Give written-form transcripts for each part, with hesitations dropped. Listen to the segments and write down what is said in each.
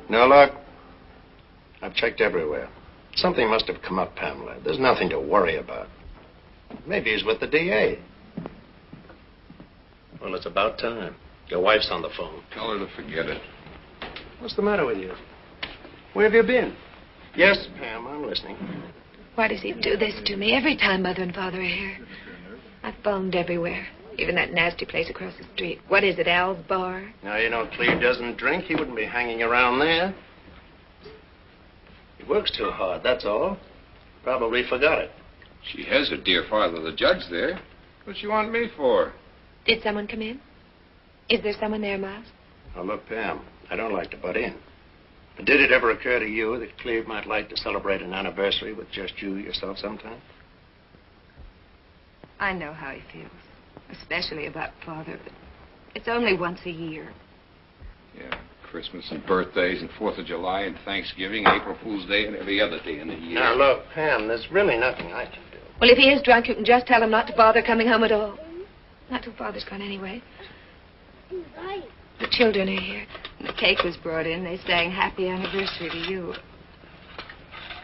No luck? I've checked everywhere. Something must have come up, Pamela. There's nothing to worry about. Maybe he's with the DA. Well, it's about time. Your wife's on the phone. Tell her to forget it. What's the matter with you? Where have you been? Yes, Pam, I'm listening. Why does he do this to me every time Mother and Father are here? I've phoned everywhere, even that nasty place across the street. What is it, Al's Bar? Now, you know, Cleve doesn't drink. He wouldn't be hanging around there. He works too hard, that's all. Probably forgot it. She has her dear father, the judge, there. What's she want me for? Did someone come in? Is there someone there, Miles? Now, look, Pam, I don't like to butt in. But did it ever occur to you that Cleve might like to celebrate an anniversary with just you yourself sometime? I know how he feels, especially about Father, but it's only once a year. Yeah, Christmas and birthdays and 4th of July and Thanksgiving, April Fool's Day, and every other day in the year. Now, look, Pam, there's really nothing I can do. Well, if he is drunk, you can just tell him not to bother coming home at all. Not till Father's gone anyway. The children are here. And the cake was brought in. They sang happy anniversary to you.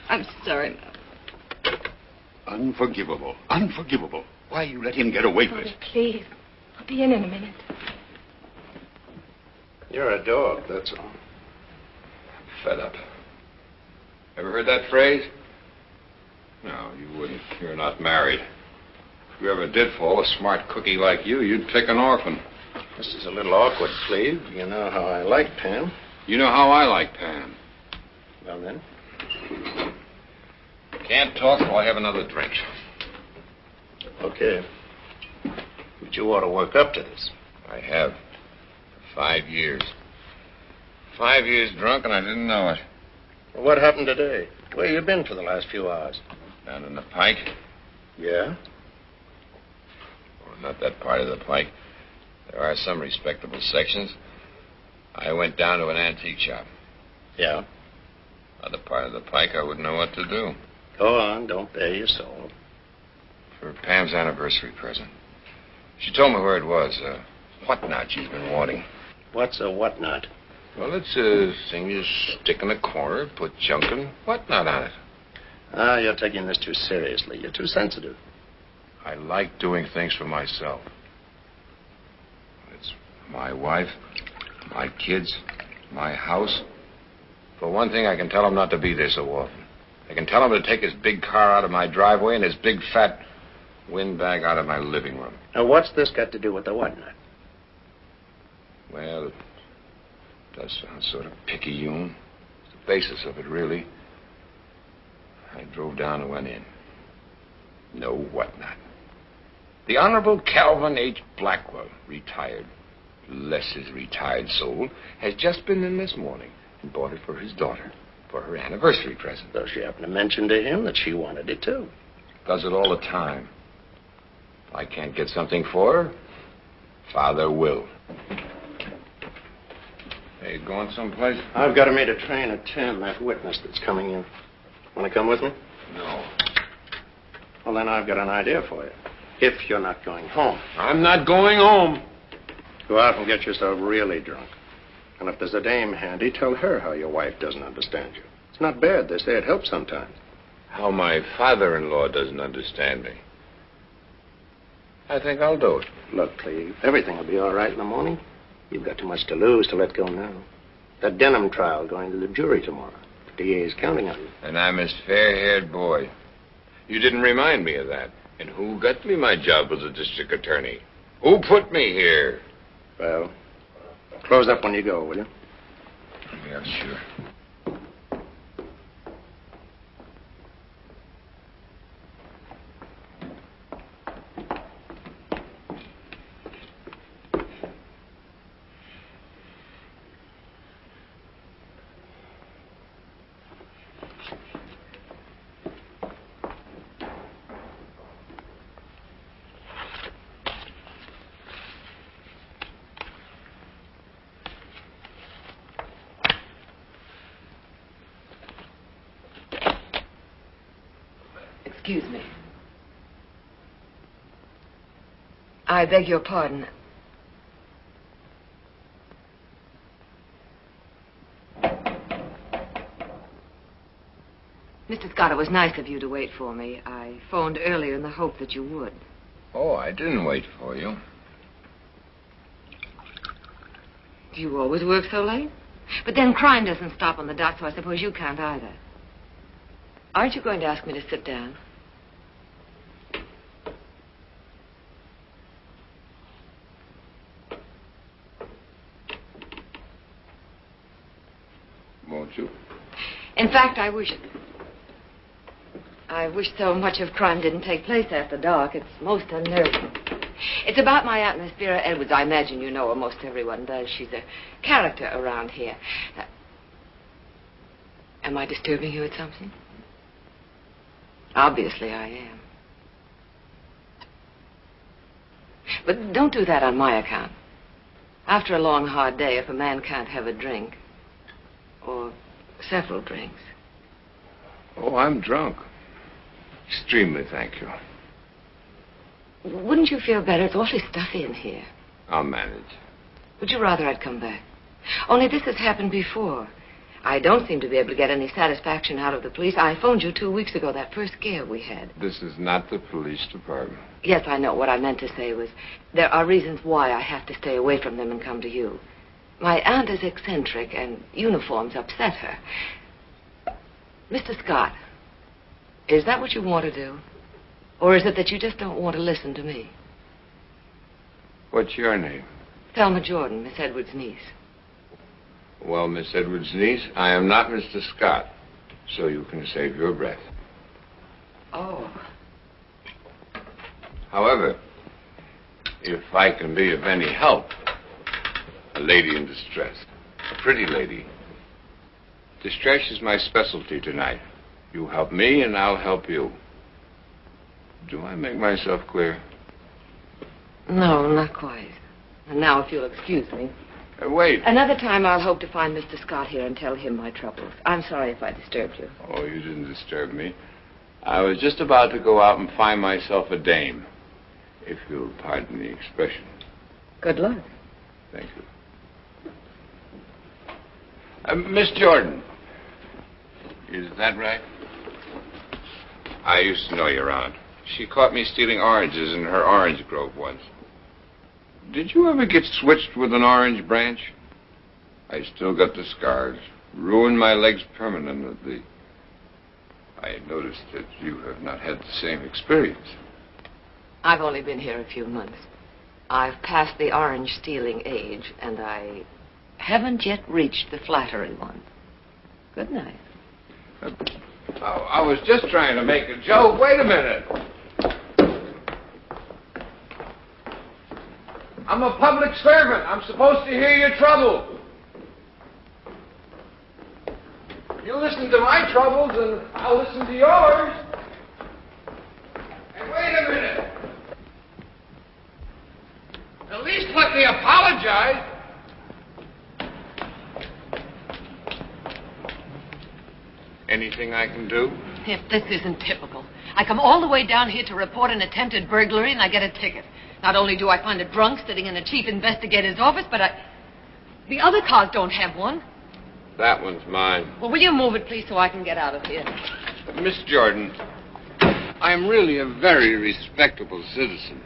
I'm sorry, Mom. Unforgivable. Unforgivable. Why you let him get away with it? Please. I'll be in a minute. You're a dog, that's all. Fed up. Ever heard that phrase? No, you wouldn't. You're not married. If you ever did fall a smart cookie like you, you'd pick an orphan. This is a little awkward, Cleve. You know how I like Pam. You know how I like Pam. Well, then. Can't talk till I have another drink. Okay. But you ought to work up to this. I have. For 5 years. 5 years drunk and I didn't know it. Well, what happened today? Where you been for the last few hours? Down in the Pike. Yeah? Well, not that part of the Pike. There are some respectable sections. I went down to an antique shop. Yeah? Other part of the Pike, I wouldn't know what to do. Go on, don't bare your soul. For Pam's anniversary present. She told me where it was. Whatnot she's been wanting. What's a whatnot? Well, it's a thing you stick in a corner, put junk and whatnot on it. Ah, you're taking this too seriously. You're too sensitive. I like doing things for myself. It's my wife, my kids, my house. For one thing, I can tell him not to be there so often. I can tell him to take his big car out of my driveway and his big fat windbag out of my living room. Now, what's this got to do with the whatnot? Well, it does sound sort of picayune. It's the basis of it, really. I drove down and went in. No whatnot. The Honorable Calvin H. Blackwell, retired, bless his retired soul, has just been in this morning and bought it for his daughter for her anniversary present. So she happened to mention to him that she wanted it, too. Does it all the time. If I can't get something for her, Father will. Hey, you going someplace? I've got to meet a train at 10, that witness that's coming in. Want to come with me? No. Well, then I've got an idea for you. If you're not going home. I'm not going home. Go out and get yourself really drunk. And if there's a dame handy, tell her how your wife doesn't understand you. It's not bad. They say it helps sometimes. How my father-in-law doesn't understand me. I think I'll do it. Look, Cleve, everything will be all right in the morning. You've got too much to lose to let go now. That Denham trial going to the jury tomorrow. The DA is counting on you. And I'm his fair-haired boy. You didn't remind me of that. And who got me my job as a district attorney? Who put me here? Well, close up when you go, will you? Yeah, sure. Excuse me. I beg your pardon. Mr. Scott, it was nice of you to wait for me. I phoned earlier in the hope that you would. Oh, I didn't wait for you. Do you always work so late? But then crime doesn't stop on the dot, so I suppose you can't either. Aren't you going to ask me to sit down? Won't you? In fact, I wish so much of crime didn't take place after dark. It's most unnerving. It's about my Aunt Miss Vera Edwards. I imagine you know her. Most everyone does. She's a character around here. Am I disturbing you at something? Obviously I am. But don't do that on my account. After a long, hard day, if a man can't have a drink, or several drinks. Oh, I'm drunk. Extremely, thank you. Wouldn't you feel better? It's awfully stuffy in here. I'll manage. Would you rather I'd come back? Only this has happened before. I don't seem to be able to get any satisfaction out of the police. I phoned you 2 weeks ago, that first scare we had. This is not the police department. Yes, I know. What I meant to say was there are reasons why I have to stay away from them and come to you. My aunt is eccentric, and uniforms upset her. Mr. Scott, is that what you want to do? Or is it that you just don't want to listen to me? What's your name? Thelma Jordan, Miss Edwards' niece. Well, Miss Edwards' niece, I am not Mr. Scott, so you can save your breath. Oh. However, if I can be of any help, a lady in distress, a pretty lady. Distress is my specialty tonight. You help me and I'll help you. Do I make myself clear? No, not quite. And now, if you'll excuse me. Wait. Another time I'll hope to find Mr. Scott here and tell him my troubles. I'm sorry if I disturbed you. Oh, you didn't disturb me. I was just about to go out and find myself a dame, if you'll pardon the expression. Good luck. Thank you. Miss Jordan. Is that right? I used to know your aunt. She caught me stealing oranges in her orange grove once. Did you ever get switched with an orange branch? I still got the scars. Ruined my legs permanently. I noticed that you have not had the same experience. I've only been here a few months. I've passed the orange stealing age, and I haven't yet reached the flattery one. Good night. I was just trying to make a joke. Wait a minute. I'm a public servant. I'm supposed to hear your trouble. You listen to my troubles, and I'll listen to yours. And wait a minute. At least let me apologize. Anything I can do? If this isn't typical. I come all the way down here to report an attempted burglary, and I get a ticket. Not only do I find a drunk sitting in the chief investigator's office, but the other cars don't have one. That one's mine. Well, will you move it, please, so I can get out of here? Miss Jordan, I'm really a very respectable citizen.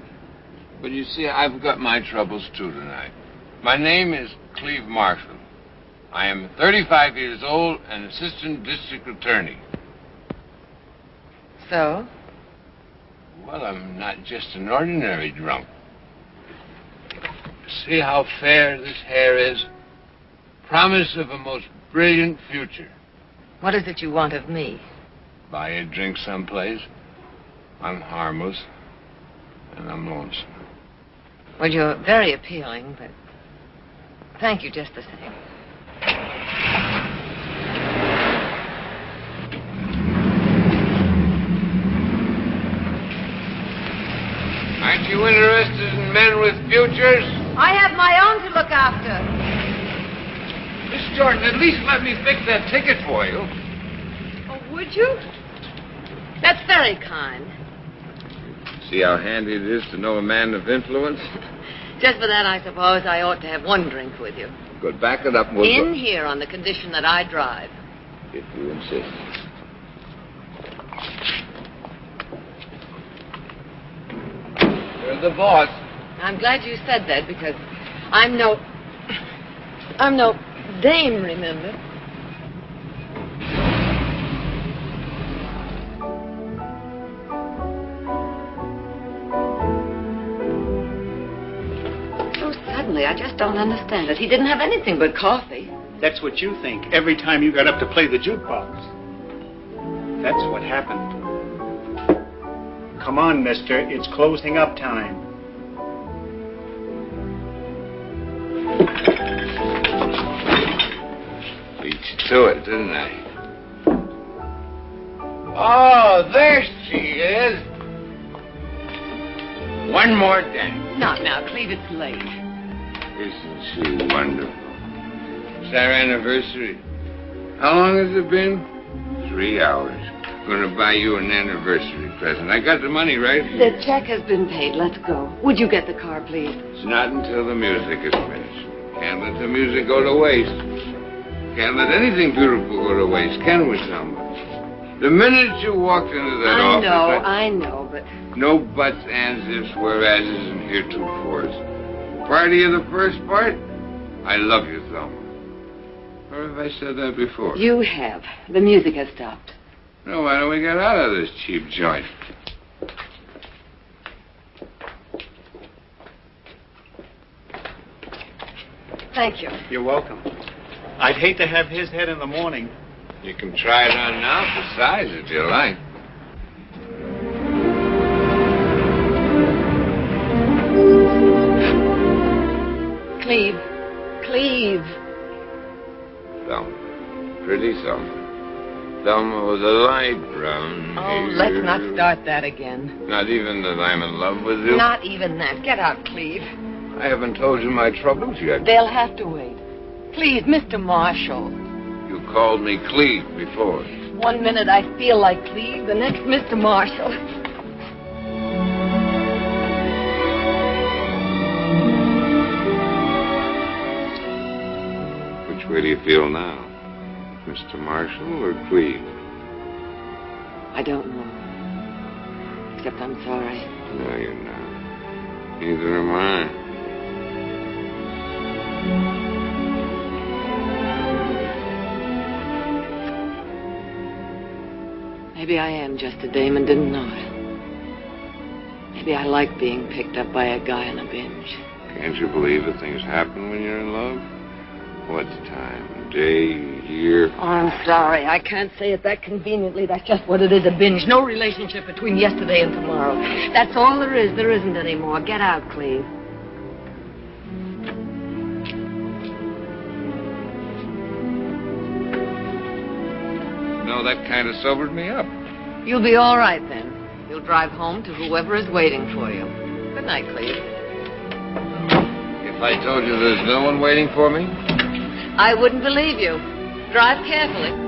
But you see, I've got my troubles, too, tonight. My name is Cleve Marshall. I am 35 years old and assistant district attorney. So? Well, I'm not just an ordinary drunk. See how fair this hair is? Promise of a most brilliant future. What is it you want of me? Buy a drink someplace. I'm harmless. And I'm lonesome. Well, you're very appealing, but thank you just the same. Aren't you interested in men with futures? I have my own to look after. Miss Jordan, at least let me fix that ticket for you. Oh, would you? That's very kind. See how handy it is to know a man of influence? Just for that, I suppose I ought to have one drink with you. Good, back it up. In here on the condition that I drive. If you insist. You're the boss. I'm glad you said that because I'm no dame, remember? So suddenly, I just don't understand it. He didn't have anything but coffee. That's what you think every time you got up to play the jukebox. That's what happened. Come on, mister. It's closing up time. Beat you to it, didn't I? Oh, there she is. One more dance. Not now, Cleve. It's late. Isn't she wonderful? It's our anniversary. How long has it been? 3 hours. Going to buy you an anniversary present. I got the money right here. The check has been paid. Let's go. Would you get the car, please? It's not until the music is finished. Can't let the music go to waste. Can't let anything beautiful go to waste, can we, Selma? The minute you walked into that office... I know, but... No buts, ands, ifs, whereases, and heretofores. Party of the first part? I love you, Selma. Or have I said that before? You have. The music has stopped. No, why don't we get out of this cheap joint? Thank you. You're welcome. I'd hate to have his head in the morning. You can try it on now for size if you like. Cleve. Cleve. Selma. Pretty Selma. Selma was a light brown. Oh, let's not start that again. Not even that I'm in love with you? Not even that. Get out, Cleve. I haven't told you my troubles yet. They'll have to wait. Please, Mr. Marshall. You called me Cleve before. 1 minute I feel like Cleve, the next Mr. Marshall. Which way do you feel now? Mr. Marshall or Cleve? I don't know. Except I'm sorry. No, you're not. Neither am I. Maybe I am just a dame and didn't know it. Maybe I like being picked up by a guy on a binge. Can't you believe that things happen when you're in love? What's time? A day, a year? Oh, I'm sorry. I can't say it that conveniently. That's just what it is, a binge. No relationship between yesterday and tomorrow. That's all there is. There isn't any more. Get out, Cleve. No, that kind of sobered me up. You'll be all right then. You'll drive home to whoever is waiting for you. Good night, Cleve. If I told you there's no one waiting for me? I wouldn't believe you. Drive carefully.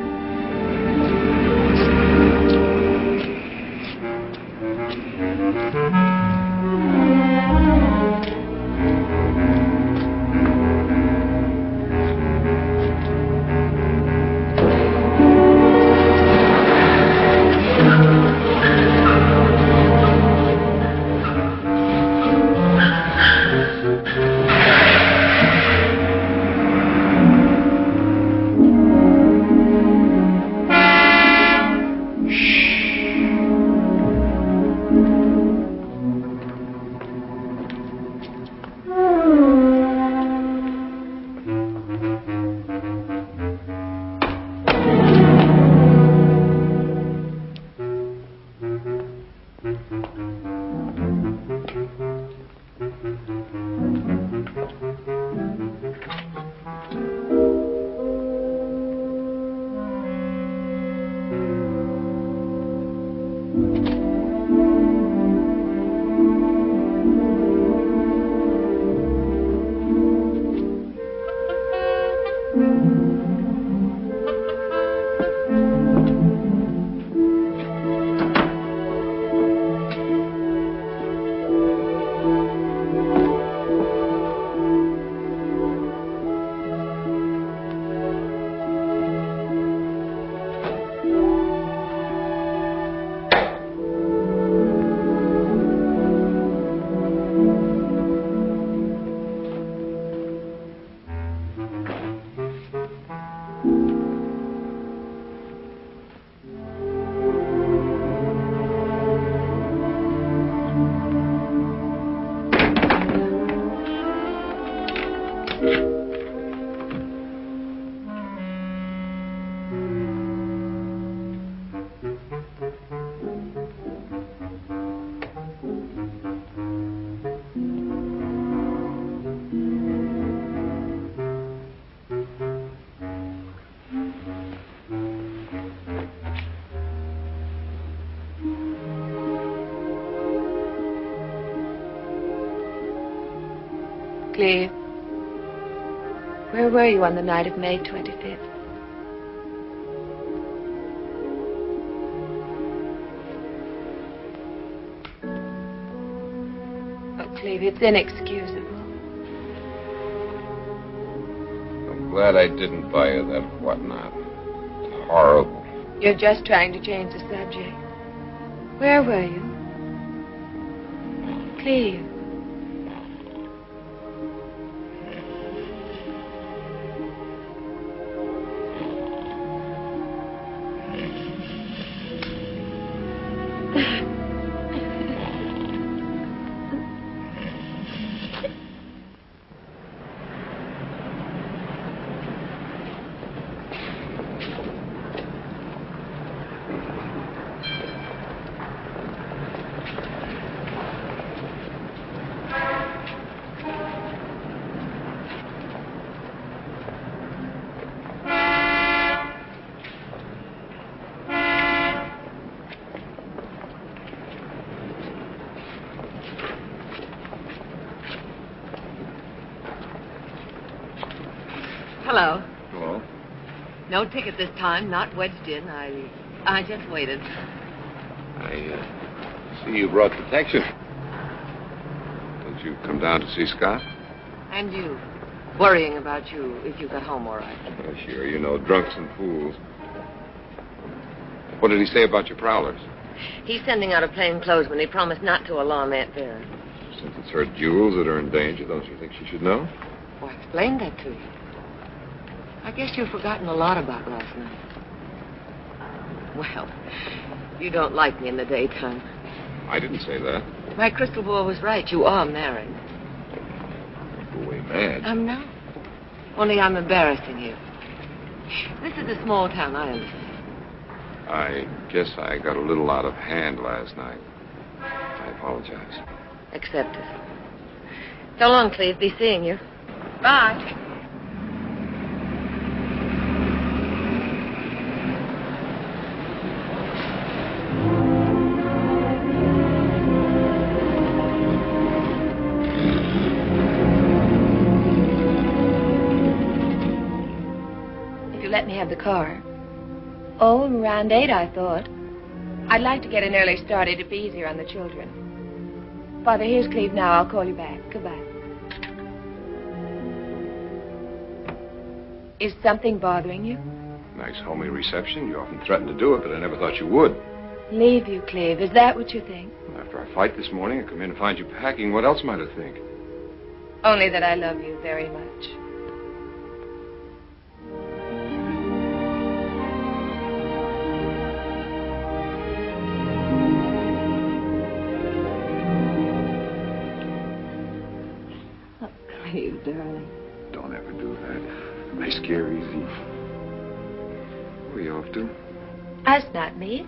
Cleve, where were you on the night of May 25th? Oh, Cleve, it's inexcusable. I'm glad I didn't buy you that whatnot. It's horrible. You're just trying to change the subject. Where were you? Cleve. Hello. Hello? No ticket this time, not wedged in. I just waited. I see you brought protection. Don't you come down to see Scott? And you. Worrying about you if you got home all right. Oh, sure. You know, drunks and fools. What did he say about your prowlers? He's sending out a plainclothesman. He promised not to alarm Aunt Vera. Since it's her jewels that are in danger, don't you think she should know? Well, I explained that to you. I guess you've forgotten a lot about last night. Well, you don't like me in the daytime. I didn't say that. My crystal ball was right. You are married. Go away mad. I'm not. Only I'm embarrassing you. This is a small town, I understand. I guess I got a little out of hand last night. I apologize. Accept it. So long, Cleve. Be seeing you. Bye. Let me have the car. Oh, around 8, I thought. I'd like to get an early start. It'd be easier on the children. Father, here's Cleve now. I'll call you back. Goodbye. Is something bothering you? Nice homely reception. You often threatened to do it, but I never thought you would. Leave you, Cleve. Is that what you think? After our fight this morning, I come in and find you packing. What else might I think? Only that I love you very much. You darling. Don't ever do that. I scare easy. Where are you off to? Us, not me.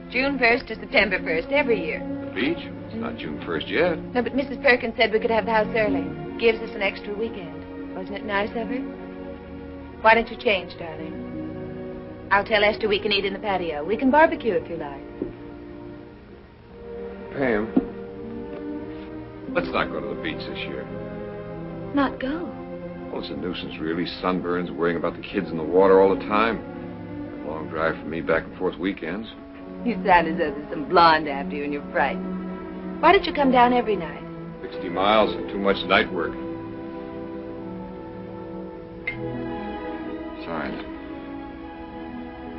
June 1st to September 1st, every year. The beach? It's not June 1st yet. No, but Mrs. Perkins said we could have the house early. Gives us an extra weekend. Wasn't it nice of her? Why don't you change, darling? I'll tell Esther we can eat in the patio. We can barbecue if you like. Pam, let's not go to the beach this year. Not go? Well, it's a nuisance, really. Sunburns, worrying about the kids in the water all the time. A long drive for me back and forth weekends. You sound as though there's some blonde after you and you're frightened. Why don't you come down every night? 60 miles and too much night work. Besides,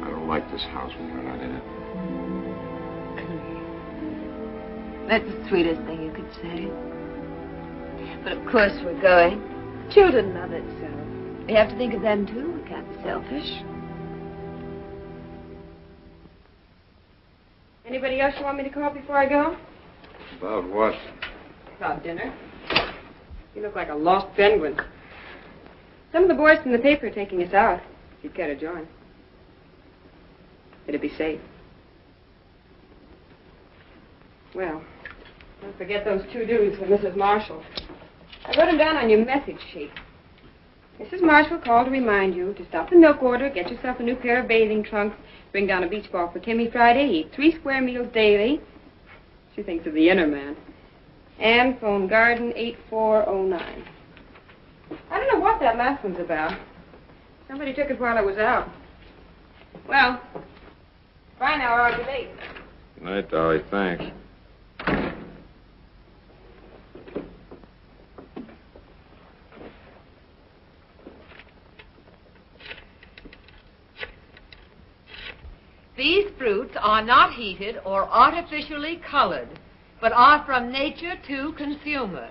I don't like this house when you're not in it. That's the sweetest thing you could say. But of course we're going. Children love it so. We have to think of them too. We can't be selfish. Anybody else you want me to call before I go? About what? About dinner. You look like a lost penguin. Some of the boys from the paper are taking us out. If you'd care to join. It'd be safe. Well, don't forget those 2 dues for Mrs. Marshall. I wrote them down on your message sheet. Mrs. Marshall called to remind you to stop the milk order, get yourself a new pair of bathing trunks, bring down a beach ball for Timmy Friday, eat 3 square meals daily. She thinks of the inner man. And phone Garden 8409. I don't know what that last one's about. Somebody took it while I was out. Well, bye now, or I'll be late. Good night, Dolly. Thanks. These fruits are not heated or artificially colored, but are from nature to consumer.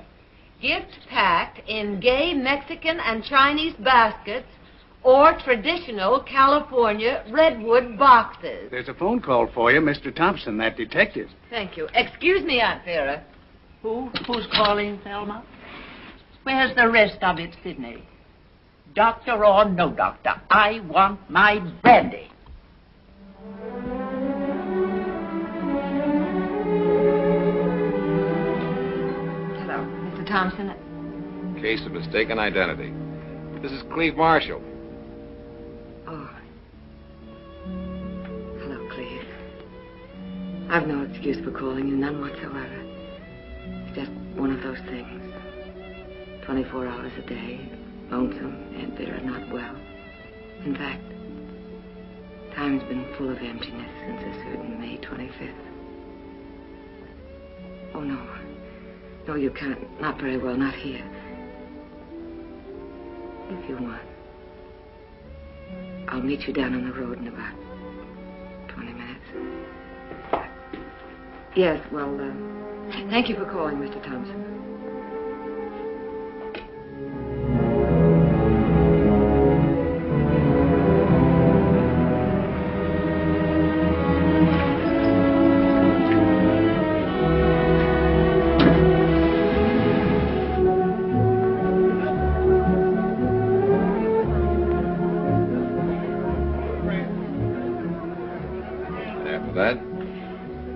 Gift packed in gay Mexican and Chinese baskets or traditional California redwood boxes. There's a phone call for you, Mr. Thompson, that detective. Thank you. Excuse me, Aunt Vera. Who's calling, Thelma? Where's the rest of it, Sidney? Doctor or no doctor, I want my brandy. Hello, Mr. Thompson. Case of mistaken identity. This is Cleve Marshall. Oh. Hello, Cleve. I've no excuse for calling you, none whatsoever. It's just one of those things. 24 hours a day, lonesome, Aunt Vera not well. In fact, time's been full of emptiness since a certain May 25th. Oh, no. No, you can't. Not very well, not here. If you want, I'll meet you down on the road in about 20 minutes. Yes, well, thank you for calling, Mr. Thompson.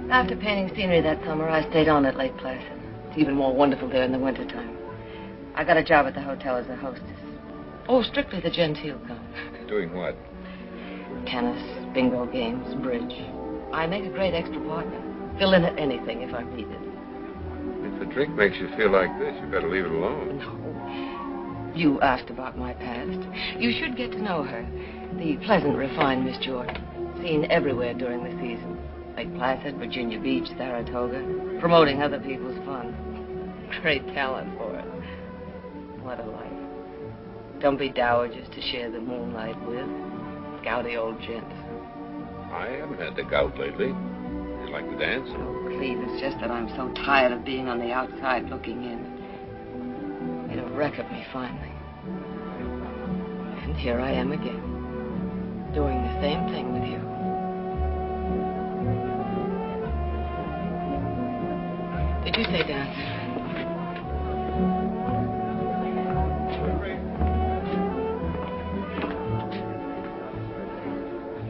After painting scenery that summer, I stayed on at Lake Placid. It's even more wonderful there in the wintertime. I got a job at the hotel as a hostess. Oh, strictly the genteel kind. Doing what? Tennis, bingo games, bridge. I make a great extra partner. Fill in at anything if I'm needed. If a drink makes you feel like this, you better leave it alone. No. You asked about my past. You should get to know her. The pleasant, refined Miss Jordan. Seen everywhere during the season. Lake Placid, Virginia Beach, Saratoga. Promoting other people's fun. Great talent for it. What a life. Dumpy dowagers to share the moonlight with. Gouty old gents. I haven't had the gout lately. You like to dance? Oh, Cleve, it's just that I'm so tired of being on the outside looking in. Made a wreck of me finally. And here I am again. Doing the same thing with you. Did you say dance?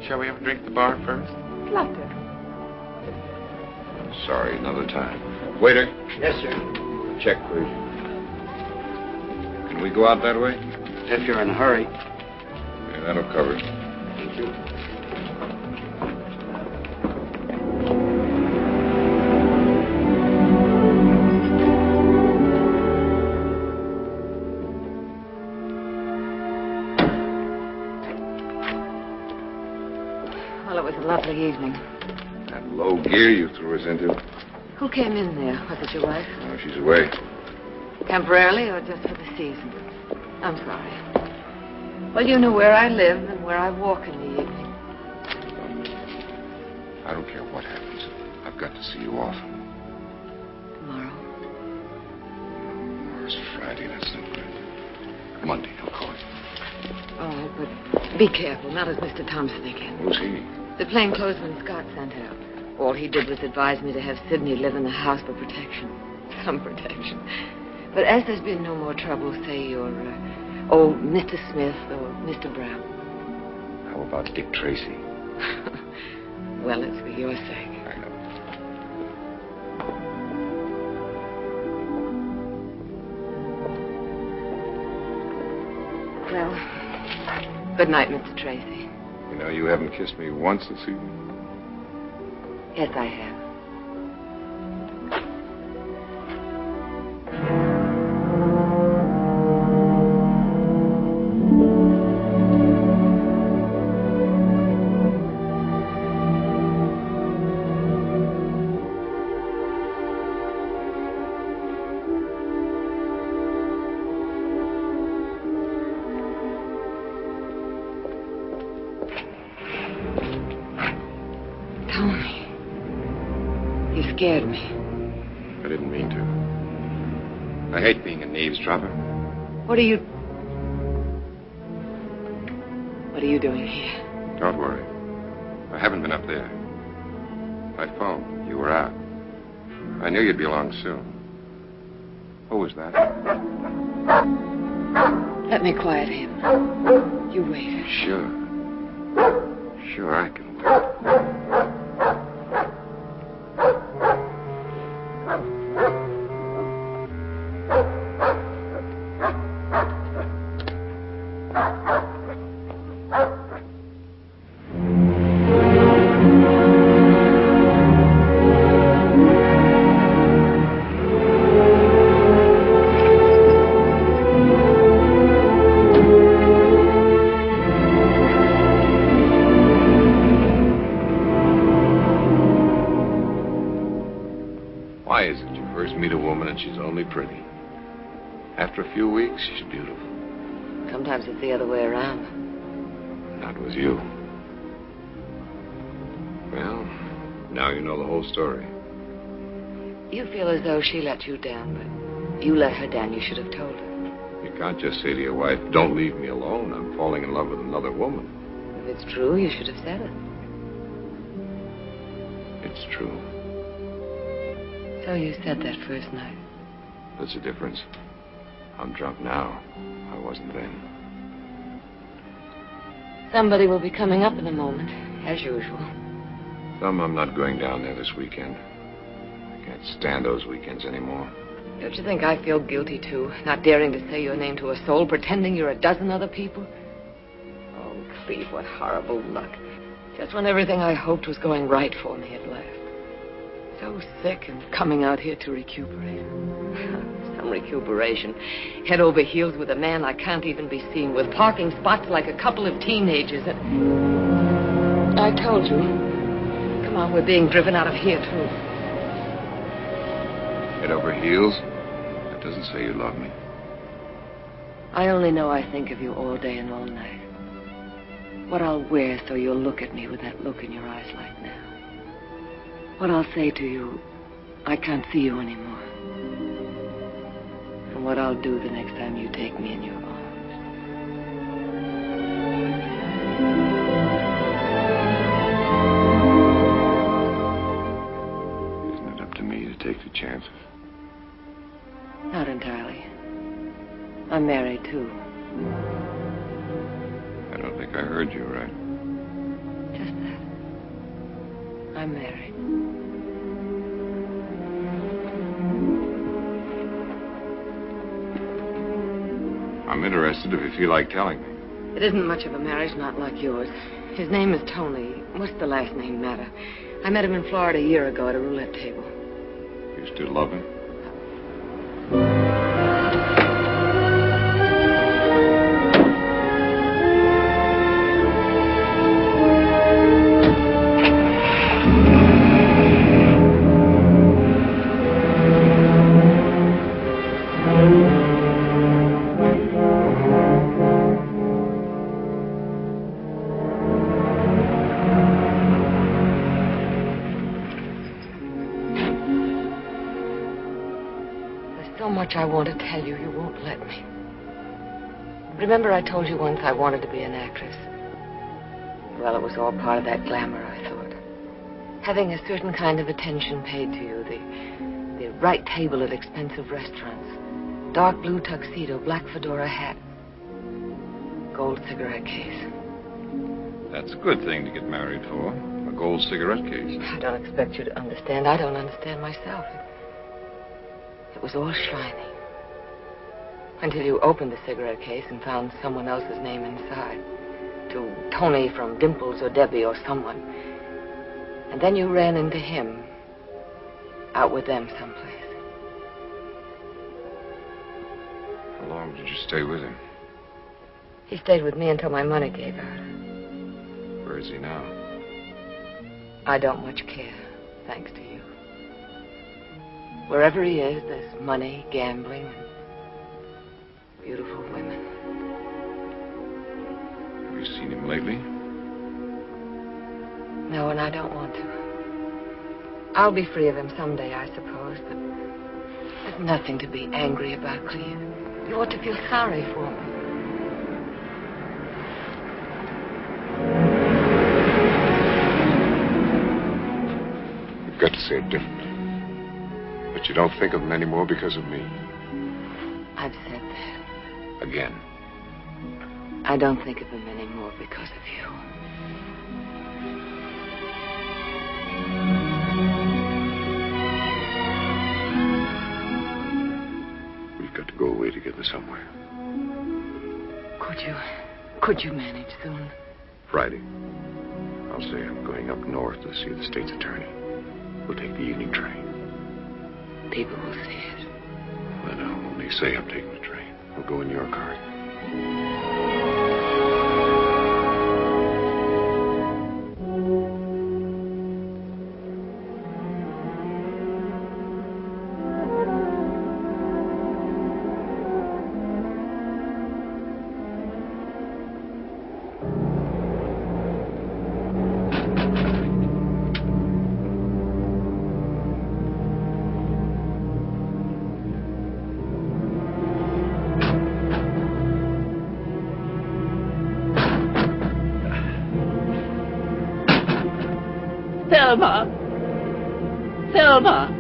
Shall we have a drink at the bar first? Love to. Sorry, another time. Waiter. Yes, sir. Check, please. Can we go out that way? If you're in a hurry. Yeah, that'll cover it. Thank you. Well, it was a lovely evening. That low gear you threw us into. Who came in there? Was it your wife? Oh, she's away. Temporarily or just for the season? I'm sorry. Well, you know where I live and where I walk in the evening. I don't care what happens. I've got to see you off. Tomorrow? Tomorrow's Friday. That's no good. Monday, I'll call you. All right, but be careful. Not as Mr. Thompson again. Who's he? The plainclothesman Scott sent out. All he did was advise me to have Sidney live in the house for protection. Some protection. But as there's been no more trouble, say you're Oh, Mr. Smith or Mr. Brown. How about Dick Tracy? Well, it's for your sake. I know. Well, good night, Mr. Tracy. You know, you haven't kissed me once this evening. Yes, I have. Scared me. I didn't mean to. I hate being an eavesdropper. What are you doing here? Don't worry. I haven't been up there. I phoned. You were out. I knew you'd be along soon. Who was that? Let me quiet him. You wait. Sure. Sure, I can wait. Why is it you first meet a woman and she's only pretty? After a few weeks, she's beautiful. Sometimes it's the other way around. Not with you. Well, now you know the whole story. You feel as though she let you down, but you let her down. You should have told her. You can't just say to your wife, don't leave me alone. I'm falling in love with another woman. If it's true, you should have said it. It's true. So you said that first night. There's a difference. I'm drunk now. I wasn't then. Somebody will be coming up in a moment, as usual. I'm not going down there this weekend. I can't stand those weekends anymore. Don't you think I feel guilty, too? Not daring to say your name to a soul, pretending you're a dozen other people? Oh, Cleve, what horrible luck. Just when everything I hoped was going right for me had left. So sick and coming out here to recuperate. Some recuperation. Head over heels with a man I can't even be seen with. Parking spots like a couple of teenagers. And I told you. Come on, we're being driven out of here, too. Head over heels? That doesn't say you love me. I only know I think of you all day and all night. What I'll wear so you'll look at me with that look in your eyes like now. What I'll say to you, I can't see you anymore. And what I'll do the next time you take me in your arms. Isn't it up to me to take the chances? Not entirely. I'm married, too. I don't think I heard you right. Just that. I'm married. I'm interested if you feel like telling me. It isn't much of a marriage, not like yours. His name is Tony. What's the last name matter? I met him in Florida a year ago at a roulette table. You still love him? I want to tell you, you won't let me. Remember I told you once I wanted to be an actress? Well, it was all part of that glamour, I thought. Having a certain kind of attention paid to you, the right table at expensive restaurants, dark blue tuxedo, black fedora hat. gold cigarette case. That's a good thing to get married for. A gold cigarette case. I don't expect you to understand. I don't understand myself. It was all shiny. Until you opened the cigarette case and found someone else's name inside. To Tony from Dimples or Debbie or someone. And then you ran into him. Out with them someplace. How long did you stay with him? He stayed with me until my money gave out. Where is he now? I don't much care, thanks to you. Wherever he is, there's money, gambling, and beautiful women. Have you seen him lately? No, and I don't want to. I'll be free of him someday, I suppose, but there's nothing to be angry about, Cleve. You ought to feel sorry for me. You've got to say it differently. But you don't think of him anymore because of me. I've said that. Again. I don't think of him anymore because of you. We've got to go away together somewhere. Could you manage soon? Friday. I'll say I'm going up north to see the state's attorney. We'll take the evening train. People will see it. Well, I'll only say I'm taking the train. We'll go in your car. Thelma! Thelma!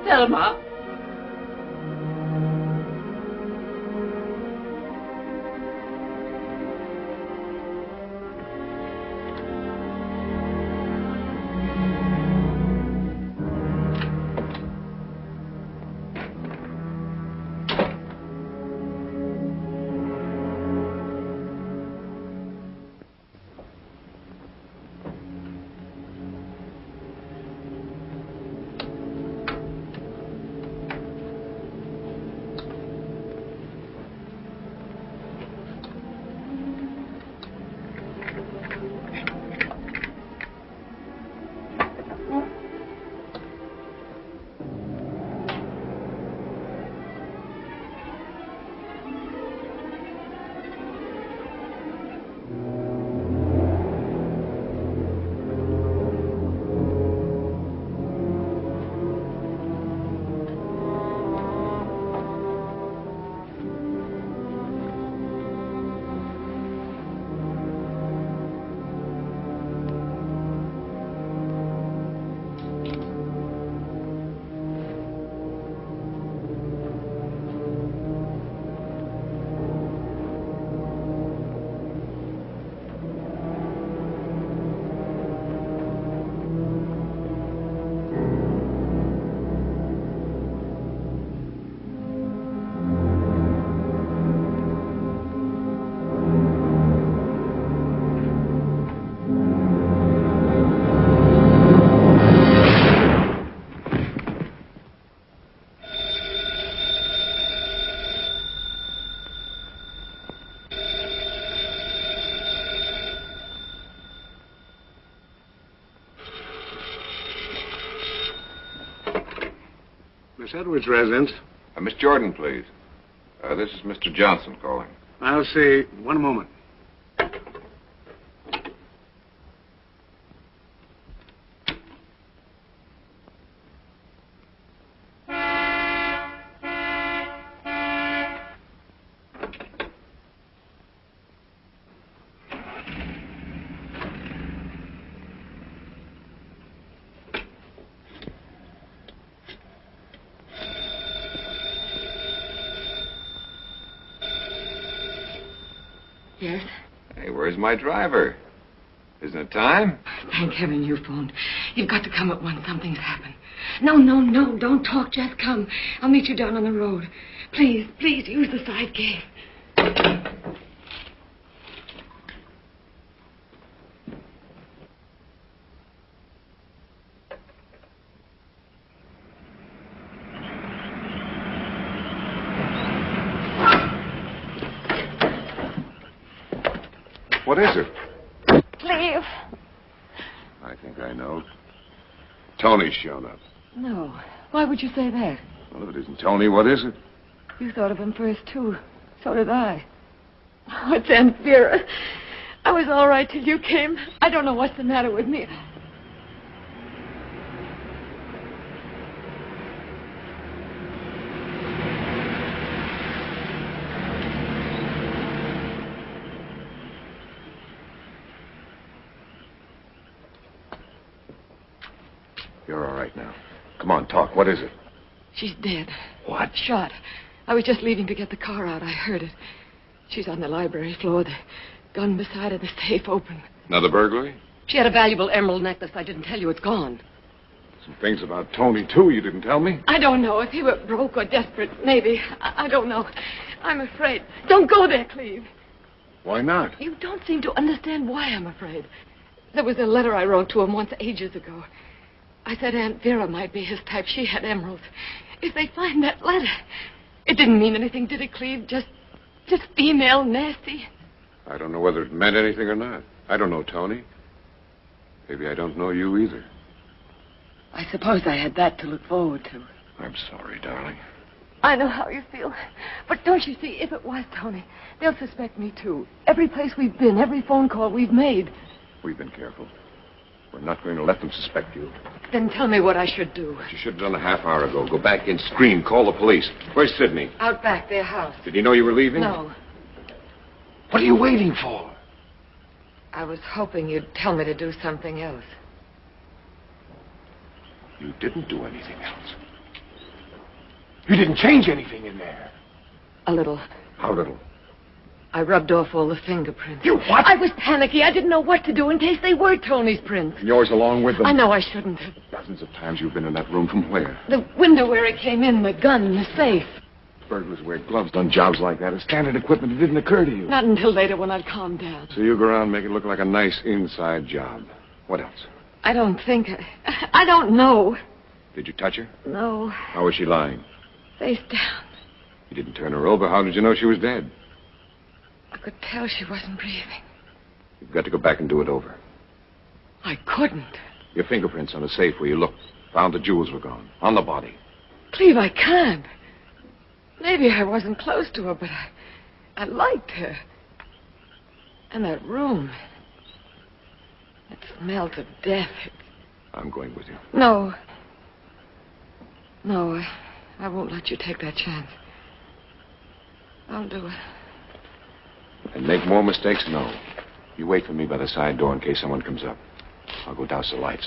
Thelma! Miss Edwards' residence. Miss Jordan, please. This is Mr. Johnson calling. I'll see. One moment. Yes? Hey, where's my driver? Isn't it time? Thank heaven you phoned. You've got to come at once. Something's happened. No. Don't talk. Just come. I'll meet you down on the road. Please, use the side gate. What is it? Cleve. I think I know. Tony's shown up. No. Why would you say that? Well, if it isn't Tony, what is it? You thought of him first, too. So did I. Oh, it's Aunt Vera. I was all right till you came. I don't know what's the matter with me. You're all right now. Come on, talk. What is it? She's dead. What? Shot. I was just leaving to get the car out. I heard it. She's on the library floor. The gun beside her, the safe open. Another burglary? She had a valuable emerald necklace. I didn't tell you. It's gone. Some things about Tony, too, you didn't tell me? I don't know. If he were broke or desperate, maybe. I don't know. I'm afraid. Don't go there, Cleve. Why not? You don't seem to understand why I'm afraid. There was a letter I wrote to him once ages ago. I said Aunt Vera might be his type. She had emeralds. If they find that letter... It didn't mean anything, did it, Cleve? Just female nasty? I don't know whether it meant anything or not. I don't know Tony. Maybe I don't know you either. I suppose I had that to look forward to. I'm sorry, darling. I know how you feel. But don't you see, if it was Tony, they'll suspect me, too. Every place we've been, every phone call we've made. We've been careful. We're not going to let them suspect you. Then tell me what I should do. What you should have done a half hour ago. Go back in, scream, call the police. Where's Sidney? Out back, their house. Did he know you were leaving? No. What are you waiting for? I was hoping you'd tell me to do something else. You didn't do anything else. You didn't change anything in there. A little. How little? I rubbed off all the fingerprints. You what? I was panicky. I didn't know what to do in case they were Tony's prints. And yours along with them? I know I shouldn't have. Dozens of times you've been in that room. From where? The window where it came in, the gun, the safe. Burglars wear gloves on jobs like that. It's standard equipment. It didn't occur to you. Not until later when I'd calmed down. So you go around and make it look like a nice inside job. What else? I don't think... I don't know. Did you touch her? No. How was she lying? Face down. You didn't turn her over. How did you know she was dead? I could tell she wasn't breathing. You've got to go back and do it over. I couldn't. Your fingerprints on the safe where you looked. Found the jewels were gone. On the body. Cleve, I can't. Maybe I wasn't close to her, but I liked her. And that room. It smelled of death. I'm going with you. No. No, I won't let you take that chance. I'll do it. And make more mistakes? No. You wait for me by the side door in case someone comes up. I'll go douse the lights.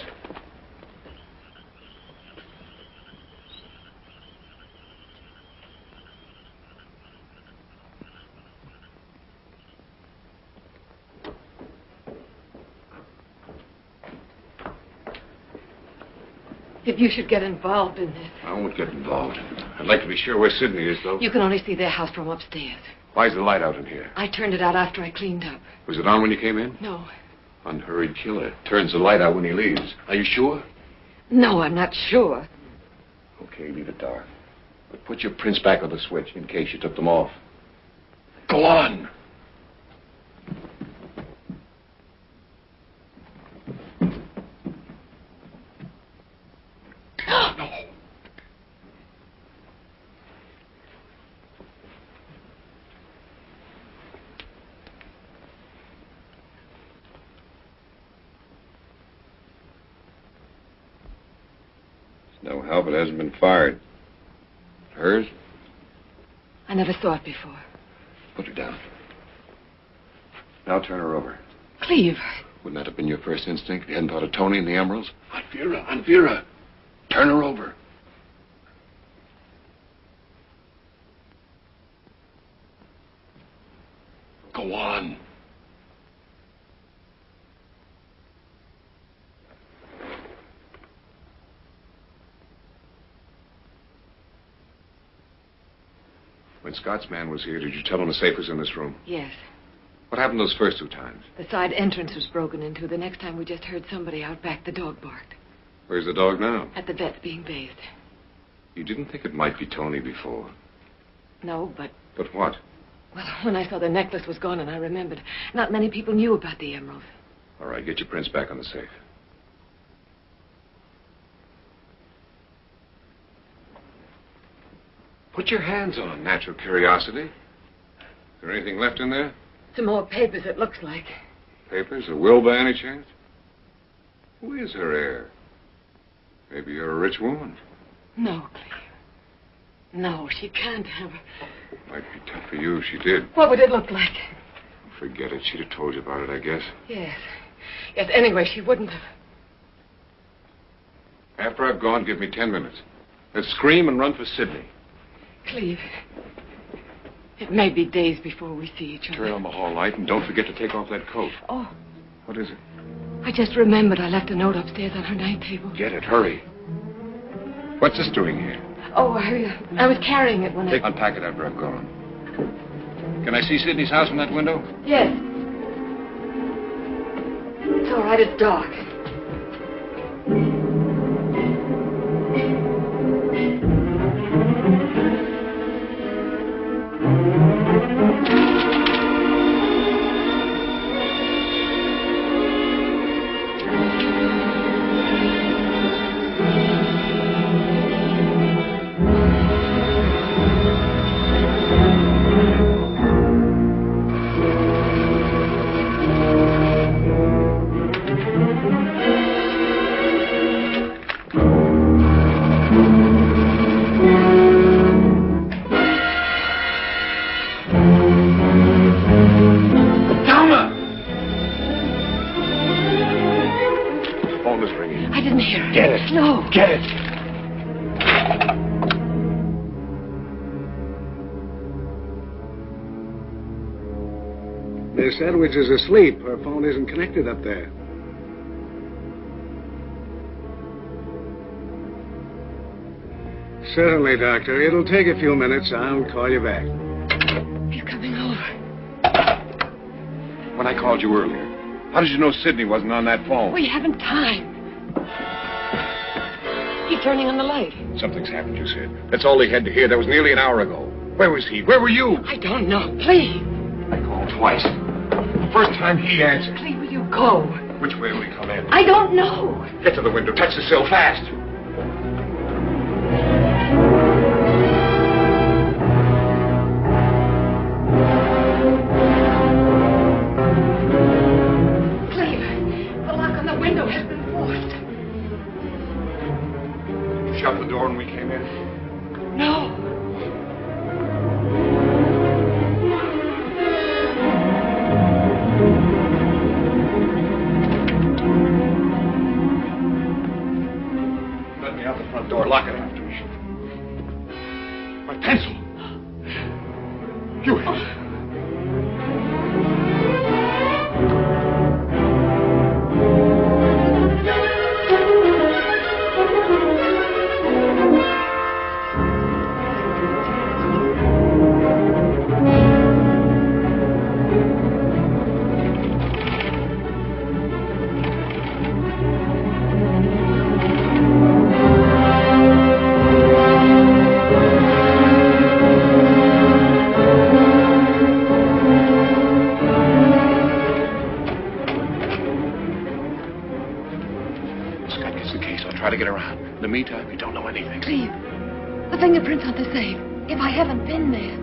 If you should get involved in this. I won't get involved. I'd like to be sure where Sidney is, though. You can only see their house from upstairs. Why's the light out in here? I turned it out after I cleaned up. Was it on when you came in? No. Unhurried killer. Turns the light out when he leaves. Are you sure? No, I'm not sure. Okay, leave it dark. But put your prints back on the switch in case you took them off. Go on. No. No help. It hasn't been fired. Hers? I never saw it before. Put her down. Now turn her over. Cleve. Wouldn't that have been your first instinct if you hadn't thought of Tony and the emeralds? Aunt Vera. Turn her over. Go on. When Scott's man was here, did you tell him the safe was in this room? Yes. What happened those first 2 times? The side entrance was broken into. The next time we just heard somebody out back. The dog barked. Where's the dog now? At the vet being bathed. You didn't think it might be Tony before? No, but... But what? Well, when I saw the necklace was gone and I remembered, not many people knew about the emerald. All right, get your prints back on the safe. Put your hands on natural curiosity. Is there anything left in there? Some more papers, it looks like. Papers? A will by any chance? Who is her heir? Maybe you're a rich woman. No, Cleve. No, she can't have her. Might be tough for you if she did. What would it look like? Forget it. She'd have told you about it, I guess. Yes. Yes, anyway, she wouldn't have. After I've gone, give me 10 minutes. Let's scream and run for Sydney. Cleve, it may be days before we see each other. Turn on the hall light and don't forget to take off that coat. Oh, What is it? I just remembered I left a note upstairs on her night table. Get it. Hurry. What's this doing here? Oh, I was carrying it when I... Unpack it after I've gone. Can I see Sydney's house from that window? Yes. It's all right, it's dark. Get it. Miss Edwards is asleep. Her phone isn't connected up there. Certainly, Doctor. It'll take a few minutes. I'll call you back. He's coming over. When I called you earlier, how did you know Sydney wasn't on that phone? We haven't time. He's turning on the light. Something's happened, you said. That's all he had to hear. That was nearly an hour ago. Where was he? Where were you? I don't know. Please. I called twice. The first time he answered. Please, will you go? Which way will he come in? I don't know. Get to the window. Touch the sill fast. Shut the door when we came in? No. Let me out the front door. Lock it after me. My pencil. You. Meantime, you don't know anything. Please. The fingerprints on the safe. If I haven't been there.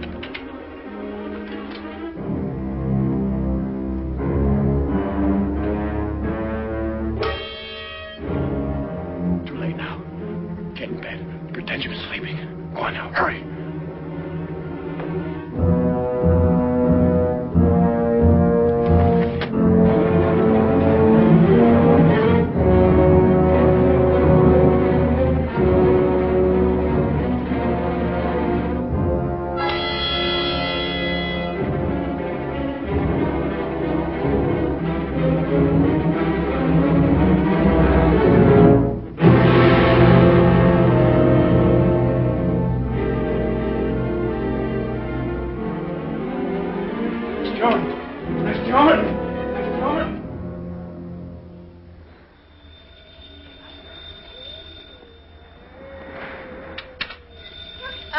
Too late now. Get in bed. Pretend you're sleeping. Go on now. Hurry.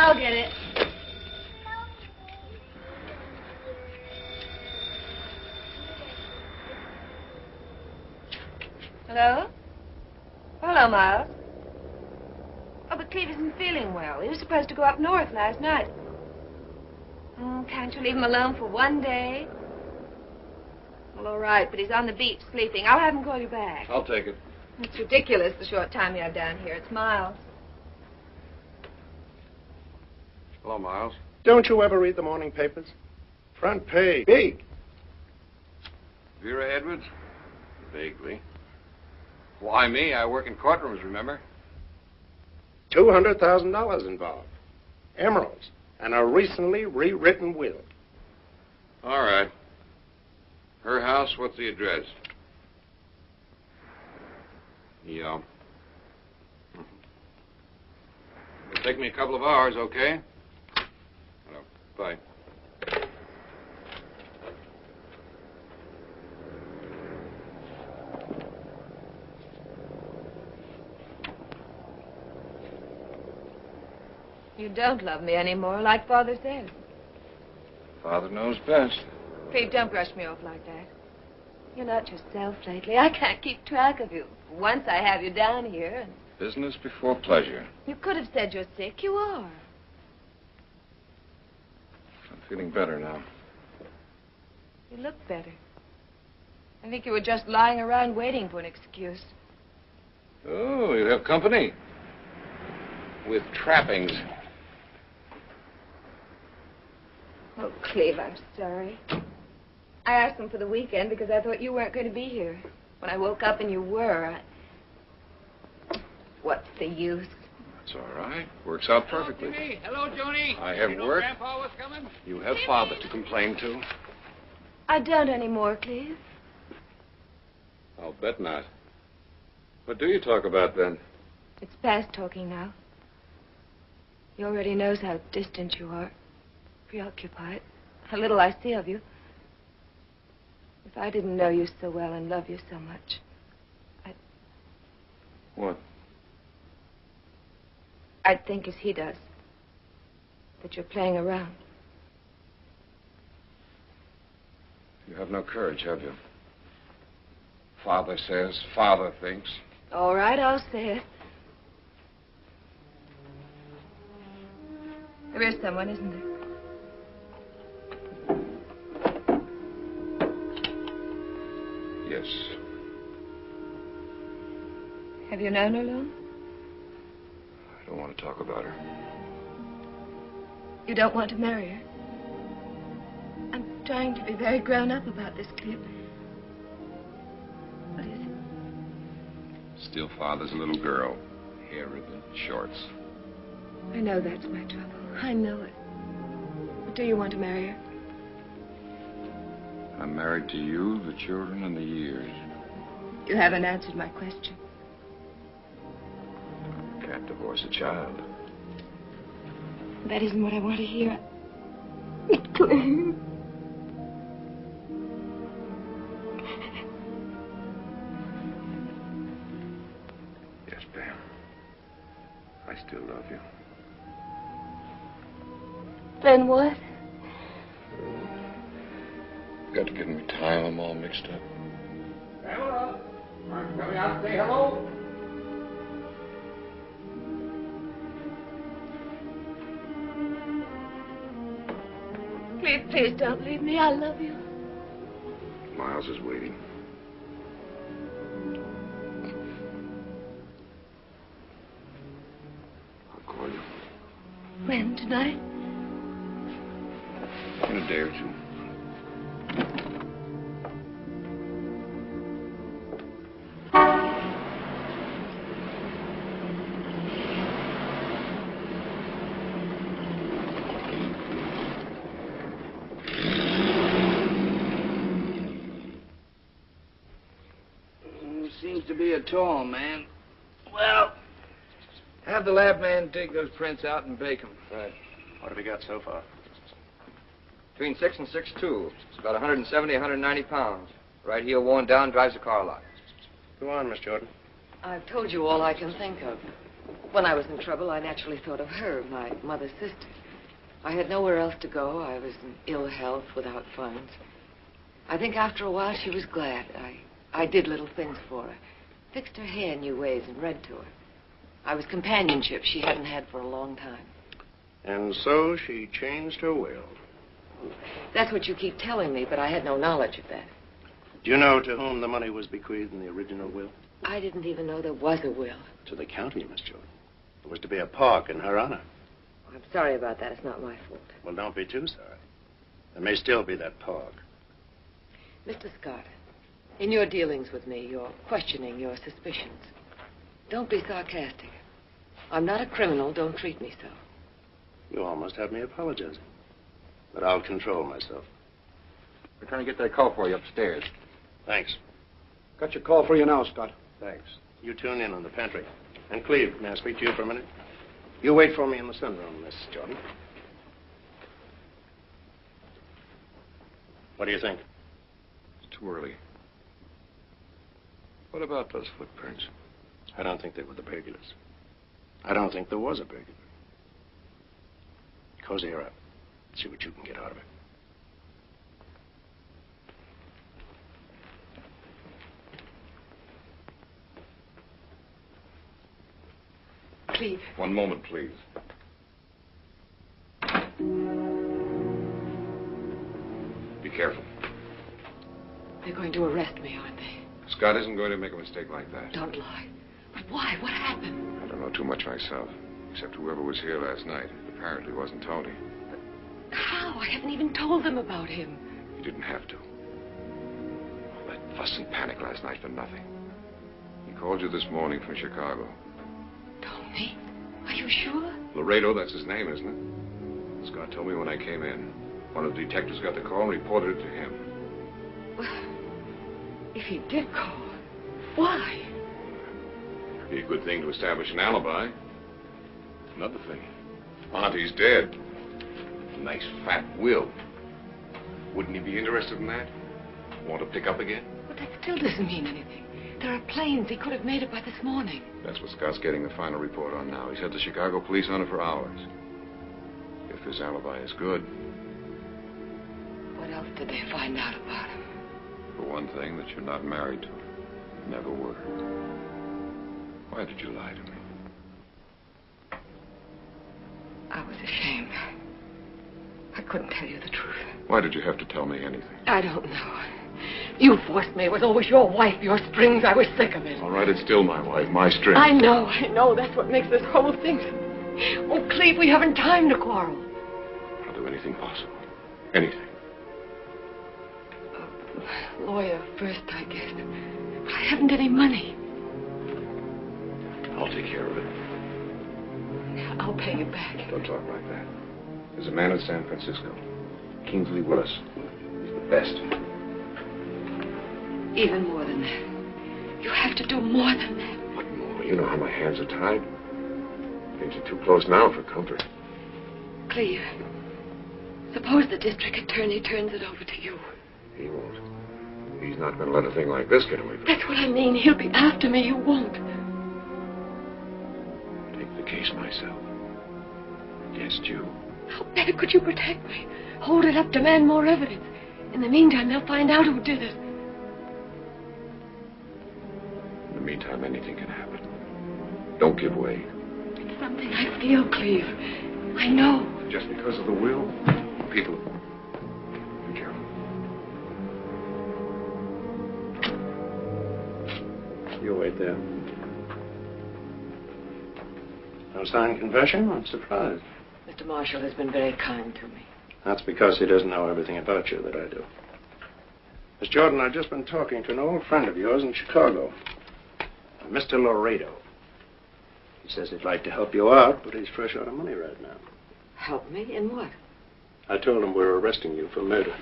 I'll get it. Hello? Hello, Miles. Oh, but Cleve isn't feeling well. He was supposed to go up north last night. Oh, can't you leave him alone for one day? Well, all right, but he's on the beach sleeping. I'll have him call you back. I'll take it. It's ridiculous, the short time you have down here. It's Miles. Hello, Miles. Don't you ever read the morning papers? Front page. Big. Vera Edwards? Vaguely. Why me? I work in courtrooms, remember? $200,000 involved. Emeralds. And a recently rewritten will. All right. Her house, what's the address? Yeah. It'll take me a couple of hours, okay? Hello. Bye. You don't love me anymore, like Father says. Father knows best. Cleve, don't brush me off like that. You're not yourself lately. I can't keep track of you. Once I have you down here, and Business before pleasure. you could have said you're sick. You are. I'm feeling better now. You look better. I think you were just lying around waiting for an excuse. Oh, you have company. With trappings. Oh, Cleve, I'm sorry. I asked them for the weekend because I thought you weren't going to be here. When I woke up and you were, What's the use? That's all right. Works out perfectly. Hello, Joni. I have you know work. Grandpa was coming? You have Father to complain to. I don't anymore, Cleve. I'll bet not. What do you talk about then? It's past talking now. He already knows how distant you are, preoccupied, how little I see of you. If I didn't know you so well and love you so much, What? I'd think as he does, that you're playing around. You have no courage, have you? Father says, Father thinks. All right, I'll say it. There is someone, isn't there? Yes. Have you known her long? I don't want to talk about her. You don't want to marry her? I'm trying to be very grown up about this, Cleve. What is it? Still Father's little girl. Hair ribbon, shorts. I know that's my trouble. I know it. But do you want to marry her? I'm married to you, the children, and the years. You haven't answered my question. Can't divorce a child. That isn't what I want to hear. Cleve. Yes, Pam. I still love you. Then what? Got to give me time. I'm all mixed up. Pamela, aren't you coming out to say hello? Cleve, please don't leave me. I love you. Miles is waiting. I'll call you When? Tonight? in a day or two. Seems to be a tall man. Well, have the lab man dig those prints out and bake them. Right. What have we got so far? Between 6 and 6'2". It's about 170, 190 pounds. Right heel worn down, drives a car lot. Go on, Miss Jordan. I've told you all I can think of. When I was in trouble, I naturally thought of her, my mother's sister. I had nowhere else to go. I was in ill health, without funds. I think after a while she was glad. I did little things for her. Fixed her hair new ways and read to her. I was companionship she hadn't had for a long time. And so she changed her will. That's what you keep telling me, but I had no knowledge of that. Do you know to whom the money was bequeathed in the original will? I didn't even know there was a will. To the county, Miss Jordan. It was to be a park in her honor. I'm sorry about that. It's not my fault. Well, don't be too sorry. There may still be that park. Mr. Scott, in your dealings with me, you're questioning your suspicions. Don't be sarcastic. I'm not a criminal. Don't treat me so. You almost have me apologizing. But I'll control myself. We're trying to get that call for you upstairs. Thanks. Got your call for you now, Scott. Thanks. You tune in on the pantry. And Cleve, may I speak to you for a minute? You wait for me in the sunroom, Miss Jordan. What do you think? It's too early. What about those footprints? I don't think they were the burglars. I don't think there was a burglar. Cozy her up. See what you can get out of it. Cleve. One moment, please. Be careful. They're going to arrest me, aren't they? Scott isn't going to make a mistake like that. Don't lie. But why? What happened? I don't know too much myself, except whoever was here last night. It apparently wasn't Tony. How? I haven't even told them about him. You didn't have to. All that fuss and panic last night for nothing. He called you this morning from Chicago. Tony? Are you sure? Laredo, that's his name, isn't it? Scott told me when I came in. One of the detectives got the call and reported it to him. Well, if he did call, why? Be a good thing to establish an alibi. Another thing, Monty's dead. Nice fat will. Wouldn't he be interested in that? Want to pick up again? But that still doesn't mean anything. There are planes. He could have made it by this morning. That's what Scott's getting the final report on now. He's had the Chicago police on it for hours. If his alibi is good. What else did they find out about him? For one thing, that you're not married to her. Never were. Why did you lie to me? I was ashamed. I couldn't tell you the truth. Why did you have to tell me anything? I don't know. You forced me. It was always your wife, your strings. I was sick of it. All right, it's still my wife, my strings. I know. That's what makes this whole thing. Oh, Cleve, we haven't time to quarrel. I'll do anything possible. Anything. Lawyer first, I guess. But I haven't any money. I'll take care of it. I'll pay you back. Don't talk like that. There's a man in San Francisco, Kingsley Willis. He's the best. Even more than that. You have to do more than that. What more? You know how my hands are tied. Things are too close now for comfort. Cleve, suppose the district attorney turns it over to you. He won't. He's not going to let a thing like this get away from him. That's what I mean. He'll be after me. You won't. Take the case myself. Against you. How better could you protect me? Hold it up, demand more evidence. In the meantime, they'll find out who did it. In the meantime, anything can happen. Don't give way. It's something I feel, Cleve. I know. Just because of the will? People... Be careful. You wait there. No signed confession? I'm surprised. Mr. Marshall has been very kind to me. That's because he doesn't know everything about you that I do. Miss Jordan, I've just been talking to an old friend of yours in Chicago, Mr. Laredo. He says he'd like to help you out, but he's fresh out of money right now. Help me? In what? I told him we're arresting you for murder.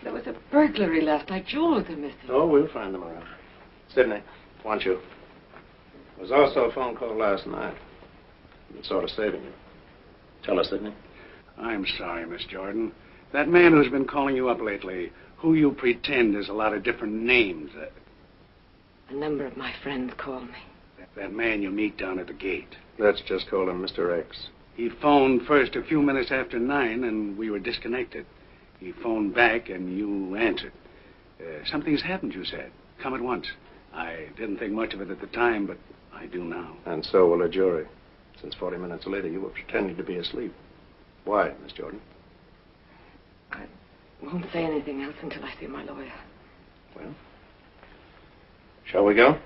There was a burglary last night. Jewels are missing. Oh, we'll find them around. Sidney, want you. There was also a phone call last night. It's sort of saving you. Tell us, Sidney. I'm sorry, Miss Jordan. That man who's been calling you up lately, who you pretend is a lot of different names. A number of my friends call me. That man you meet down at the gate. Let's just call him Mr. X. He phoned first a few minutes after 9, and we were disconnected. He phoned back, and you answered. Something's happened, you said. Come at once. I didn't think much of it at the time, but I do now. And so will a jury. Since 40 minutes later, you were pretending to be asleep. Why, Miss Jordan? I won't say anything else until I see my lawyer. Well, shall we go?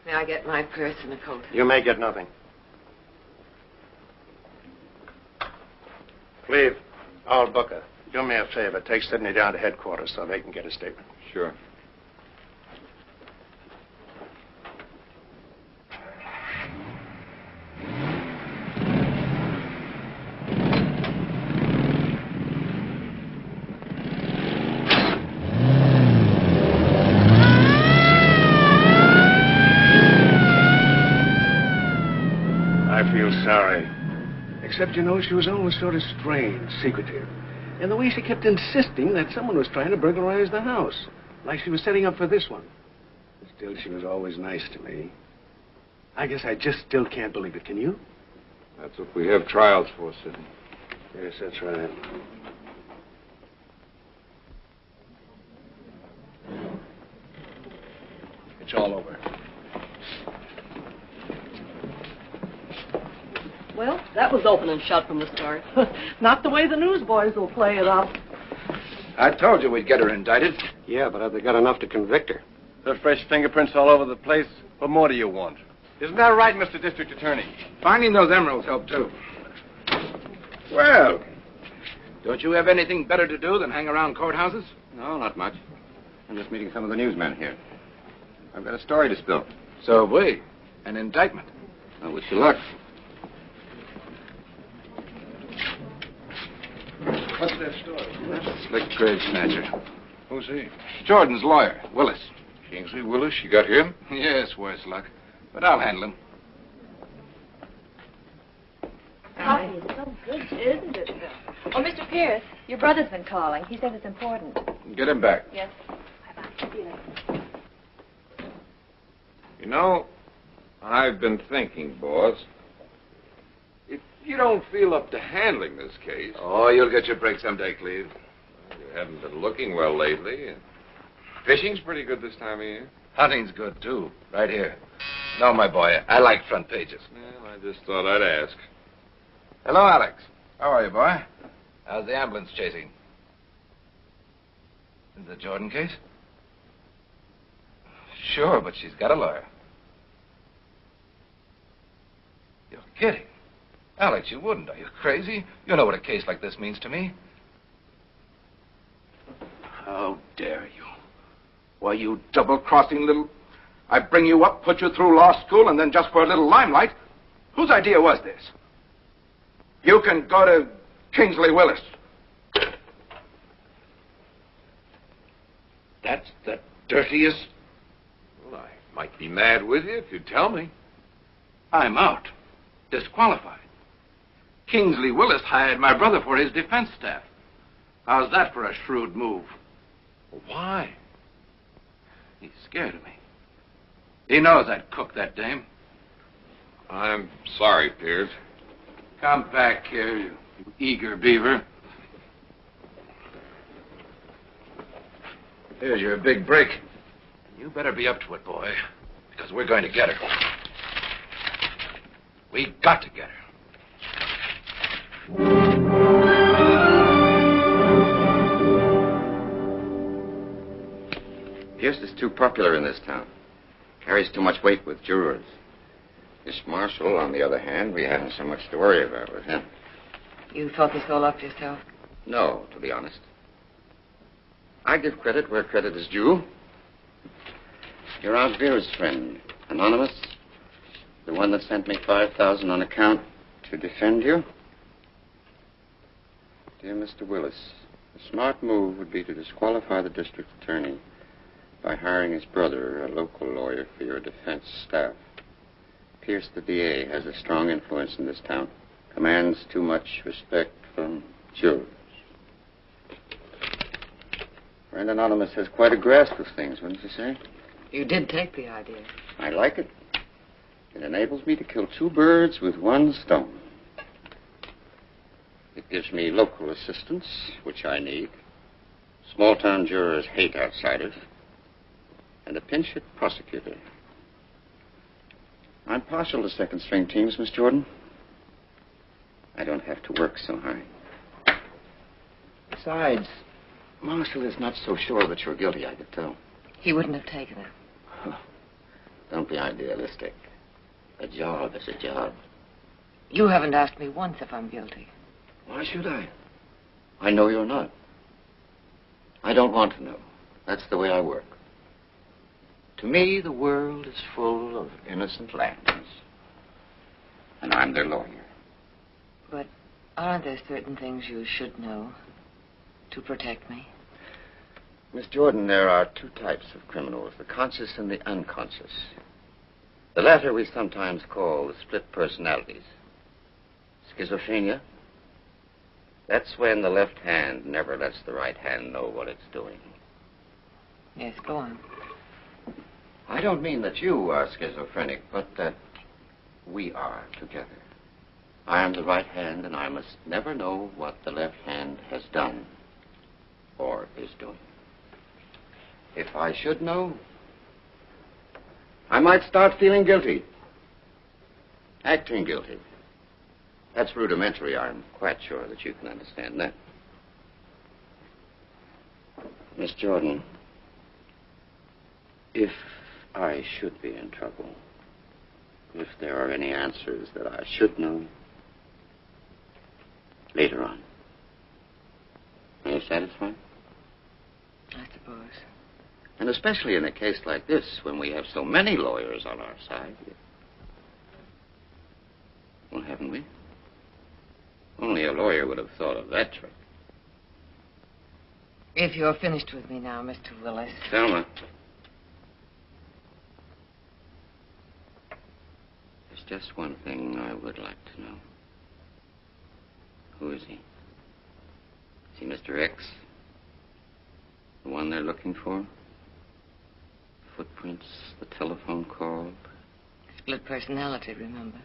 May I get my purse and a coat? You may get nothing. Cleve, I'll book her. Do me a favor. Take Sidney down to headquarters so they can get a statement. Sure. I feel sorry. Except, you know, she was always sort of strange, secretive. And the way she kept insisting that someone was trying to burglarize the house. Like she was setting up for this one. Still, she was always nice to me. I guess I just still can't believe it. Can you? That's what we have trials for, Sidney. Yes, that's right. It's all over. Well, that was open and shut from the start. Not the way the newsboys will play it up. I told you we'd get her indicted. Yeah, but have they got enough to convict her? There's fresh fingerprints all over the place. What more do you want? Isn't that right, Mr. District Attorney? Finding those emeralds helped, too. Well, don't you have anything better to do than hang around courthouses? No, not much. I'm just meeting some of the newsmen here. I've got a story to spill. So have we. An indictment. I wish you luck. What's that story? Slick grave snatcher. Who's he? Jordan's lawyer, Willis. Kingsley Willis? You got him? Yes, worse luck. But I'll handle him. Coffee is so good, isn't it, Phil? Oh, Mr. Pierce, your brother's been calling. He says it's important. Get him back. Yes. Bye-bye. See you later. You know, I've been thinking, boss. If you don't feel up to handling this case... Oh, you'll get your break someday, Cleve. You haven't been looking well lately. Fishing's pretty good this time of year. Hunting's good, too. Right here. No, my boy, I like front pages. Well, I just thought I'd ask. Hello, Alex. How are you, boy? How's the ambulance chasing? Is the Jordan case? Sure, but she's got a lawyer. You're kidding. Alex, you wouldn't. Are you crazy? You know what a case like this means to me. How dare you? Why, you double-crossing little... I bring you up, put you through law school, and then just for a little limelight. Whose idea was this? You can go to Kingsley Willis. That's the dirtiest... Well, I might be mad with you if you'd tell me. I'm out. Disqualified. Kingsley Willis hired my brother for his defense staff. How's that for a shrewd move? Why? He's scared of me. He knows I'd cook that dame. I'm sorry, Pierce. Come back here, you eager beaver. Here's your big break. You better be up to it, boy, because we're going to get her. We got to get her. Pierce is too popular in this town. Carries too much weight with jurors. This Marshall, on the other hand, we haven't so much to worry about with him. You thought this all up yourself? No, to be honest. I give credit where credit is due. You're Aunt Vera's friend, Anonymous. The one that sent me $5,000 on account to defend you. Dear Mr. Willis, a smart move would be to disqualify the district attorney by hiring his brother, a local lawyer, for your defense staff. Pierce, the DA, has a strong influence in this town. commands too much respect from jurors. Friend Anonymous has quite a grasp of things, wouldn't you say? You did take the idea. I like it. It enables me to kill two birds with one stone. It gives me local assistance, which I need. Small-town jurors hate outsiders. And a pinch-hit prosecutor. I'm partial to second-string teams, Miss Jordan. I don't have to work so hard. Besides, Marshall is not so sure that you're guilty, I could tell. He wouldn't have taken it. Don't be idealistic. A job is a job. You haven't asked me once if I'm guilty. Why should I? I know you're not. I don't want to know. That's the way I work. To me, the world is full of innocent lambs. And I'm their lawyer. But aren't there certain things you should know to protect me? Miss Jordan, there are two types of criminals, the conscious and the unconscious. The latter we sometimes call the split personalities. Schizophrenia. That's when the left hand never lets the right hand know what it's doing. Yes, go on. I don't mean that you are schizophrenic, but that we are together. I am the right hand, and I must never know what the left hand has done or is doing. If I should know, I might start feeling guilty. Acting guilty. That's rudimentary. I'm quite sure that you can understand that. Miss Jordan, if I should be in trouble, if there are any answers that I should know, later on. Are you satisfied? I suppose. And especially in a case like this, when we have so many lawyers on our side. Well, haven't we? Only a lawyer would have thought of that trick. If you're finished with me now, Mr. Willis. Thelma. There's just one thing I would like to know. Who is he? Is he Mr. X? The one they're looking for? Footprints, the telephone call. Split personality, remember?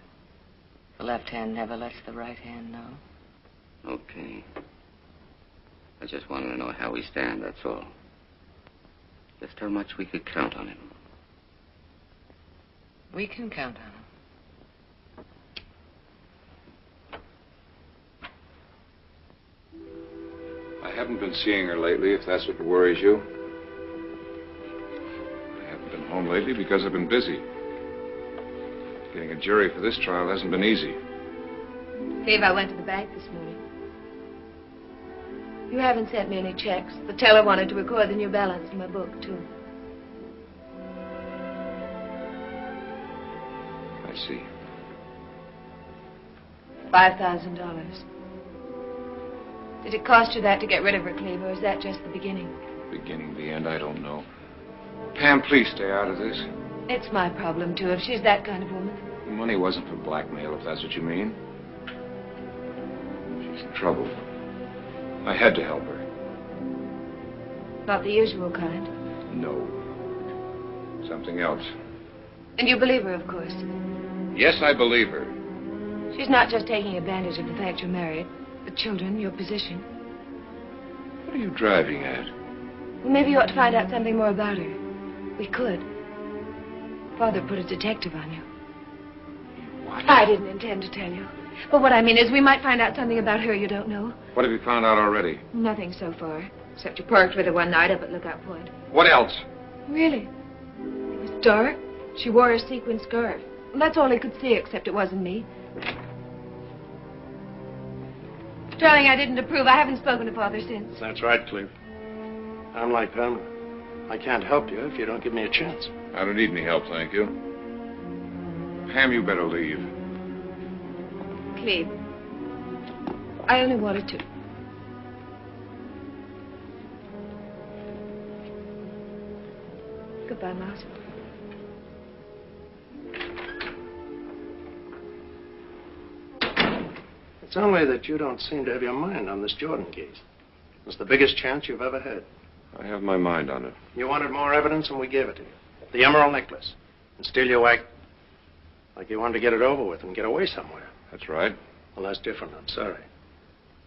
The left hand never lets the right hand know. Okay. I just wanted to know how we stand, that's all. Just how much we could count on him. We can count on him. I haven't been seeing her lately, if that's what worries you. I haven't been home lately because I've been busy. Getting a jury for this trial hasn't been easy. Dave, I went to the bank this morning. You haven't sent me any checks. The teller wanted to record the new balance in my book, too. I see. $5,000. Did it cost you that to get rid of her, Cleve, or is that just the beginning? Beginning, the end, I don't know. Pam, please stay out of this. It's my problem, too, if she's that kind of woman. The money wasn't for blackmail, if that's what you mean. She's in trouble. I had to help her. Not the usual kind. No. Something else. And you believe her, of course. Yes, I believe her. She's not just taking advantage of the fact you're married. The children, your position. What are you driving at? Well, maybe you ought to find out something more about her. We could. Father put a detective on you. What? I didn't intend to tell you. But what I mean is we might find out something about her you don't know. What have you found out already? Nothing so far. Except you parked with her one night up at Lookout Point. What else? Really? It was dark. She wore a sequin scarf. Well, that's all he could see, except it wasn't me. Darling, I didn't approve. I haven't spoken to Father since. That's right, Cleve. I'm like Pam. I can't help you if you don't give me a chance. I don't need any help, thank you. Pam, you better leave. Cleve, I only wanted to. Goodbye, Miles. It's only that you don't seem to have your mind on this Jordan case. It's the biggest chance you've ever had. I have my mind on it. You wanted more evidence, and we gave it to you. The emerald necklace. And still you act like you wanted to get it over with and get away somewhere. That's right. Well, that's different. I'm sorry.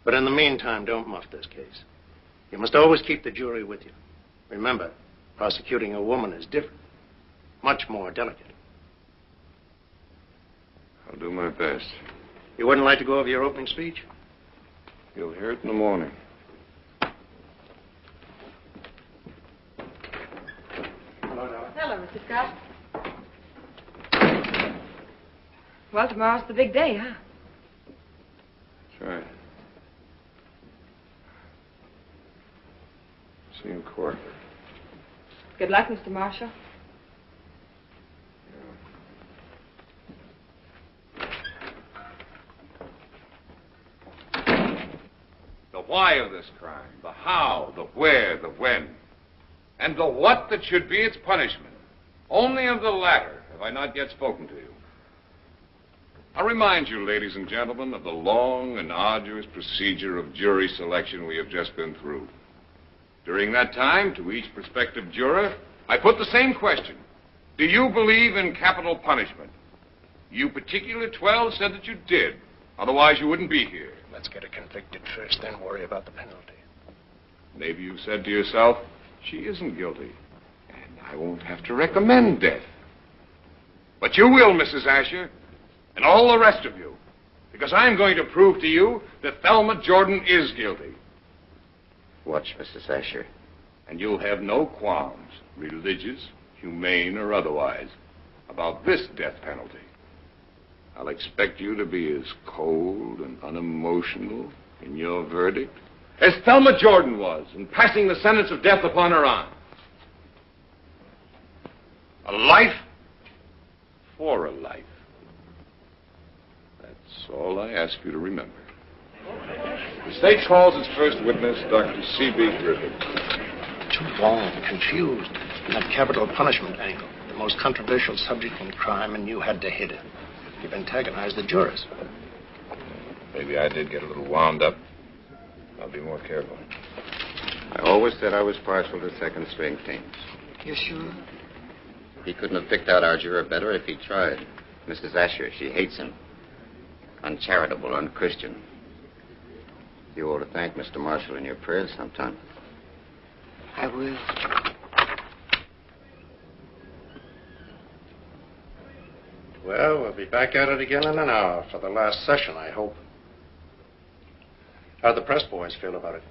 But in the meantime, don't muff this case. You must always keep the jury with you. Remember, prosecuting a woman is different. Much more delicate. I'll do my best. You wouldn't like to go over your opening speech? You'll hear it in the morning. Hello, Mr. Scott. Well, tomorrow's the big day, huh? That's right. See you in court. Good luck, Mr. Marshall. The why of this crime, the how, the where, the when, and the what that should be its punishment. Only of the latter have I not yet spoken to you. I remind you, ladies and gentlemen, of the long and arduous procedure of jury selection we have just been through. During that time, to each prospective juror, I put the same question. Do you believe in capital punishment? You particular 12 said that you did. Otherwise, you wouldn't be here. Let's get her convicted first, then worry about the penalty. Maybe you said to yourself, she isn't guilty, and I won't have to recommend death. But you will, Mrs. Asher, and all the rest of you, because I'm going to prove to you that Thelma Jordan is guilty. Watch, Mrs. Asher. And you'll have no qualms, religious, humane, or otherwise, about this death penalty. I'll expect you to be as cold and unemotional in your verdict as Thelma Jordan was in passing the sentence of death upon her aunt. A life for a life. That's all I ask you to remember. The state calls its first witness, Dr. C.B. Griffith. Too long, confused. In that capital punishment angle. The most controversial subject in crime, and you had to hit it. You've antagonized the jurors. Maybe I did get a little wound up. I'll be more careful. I always said I was partial to second-string teams. You sure? He couldn't have picked out our juror better if he tried. Mrs. Asher, she hates him. Uncharitable, unchristian. You ought to thank Mr. Marshall in your prayers sometime. I will. Well, we'll be back at it again in an hour for the last session, I hope. How'd the press boys feel about it?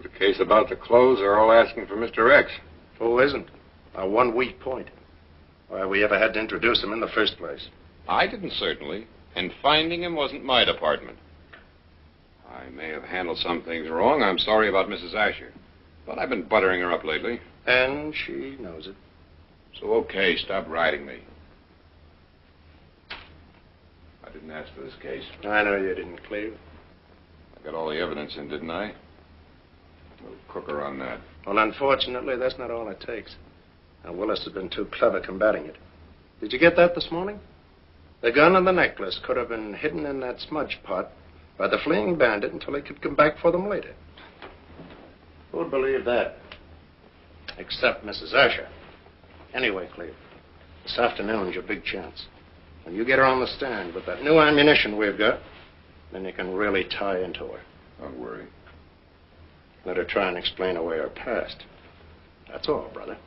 The case about the clothes are all asking for Mr. X. Who isn't? Our one weak point. Why we ever had to introduce him in the first place. I didn't, certainly. And finding him wasn't my department. I may have handled some things wrong. I'm sorry about Mrs. Asher. But I've been buttering her up lately. And she knows it. So, okay, stop riding me. I didn't ask for this case. I know you didn't, Cleve. I got all the evidence in, didn't I? We'll cook her on that. Well, unfortunately, that's not all it takes. And Willis has been too clever combating it. Did you get that this morning? The gun and the necklace could have been hidden in that smudge pot by the fleeing bandit until he could come back for them later. Who'd believe that? Except Mrs. Asher. Anyway, Cleve, this afternoon's your big chance. When you get her on the stand with that new ammunition we've got, then you can really tie into her. Don't worry. Let her try and explain away her past. That's all, brother.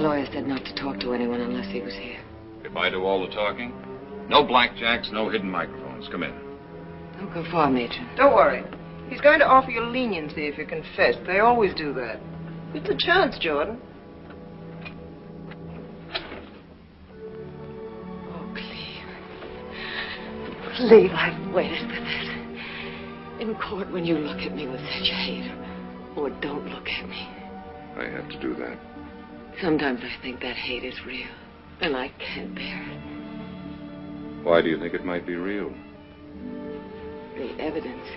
Our lawyer said not to talk to anyone unless he was here. If I do all the talking, no blackjacks, no hidden microphones. Come in. Don't go far, Major. Don't worry. He's going to offer you leniency if you confess. They always do that. It's a chance, Jordan. Oh, Cleve. leave. I've waited for this. In court, when you look at me with such hate, or don't look at me. I have to do that. Sometimes I think that hate is real, and I can't bear it. Why do you think it might be real? The evidence.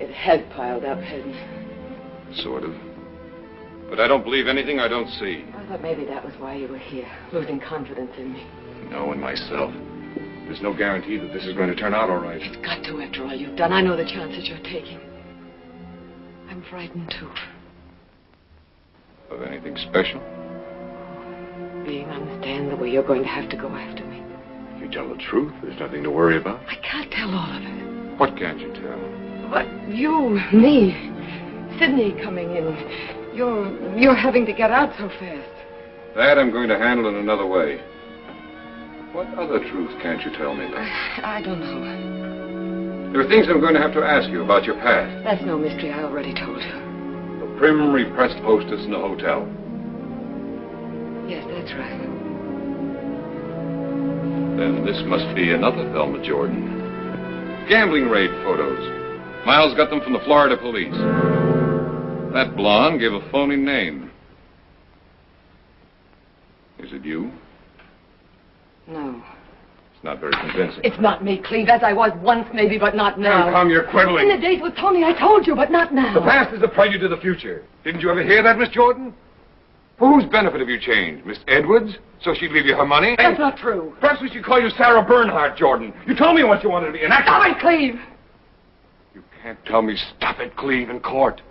It had piled up, hadn't it? Sort of. But I don't believe anything I don't see. I thought maybe that was why you were here, losing confidence in me. No, in myself. There's no guarantee that this is going to turn out all right. It's got to after all you've done. I know the chances you're taking. I'm frightened, too. Of anything special? Being on the stand the way you're going to have to go after me. If you tell the truth, there's nothing to worry about. I can't tell all of it. What can't you tell? But you, me, Sydney coming in. You're having to get out so fast. That I'm going to handle in another way. What other truth can't you tell me, then? I don't know. There are things I'm going to have to ask you about your past. That's no mystery. I already told you. The prim, repressed hostess in the hotel. Yes, that's right. Then this must be another Thelma Jordan. Gambling raid photos. Miles got them from the Florida police. That blonde gave a phony name. Is it you? No. It's not very convincing. It's not me, Cleve, as I was once maybe, but not now. Come, you're quibbling. In the days with Tony, I told you, but not now. The past is the prelude to the future. Didn't you ever hear that, Miss Jordan? For whose benefit have you changed? Miss Edwards? So she'd leave you her money? That's not true. Perhaps we should call you Sarah Bernhardt, Jordan. You told me once you wanted to be an actress. Stop it, Cleve! You can't tell me stop it, Cleve, in court.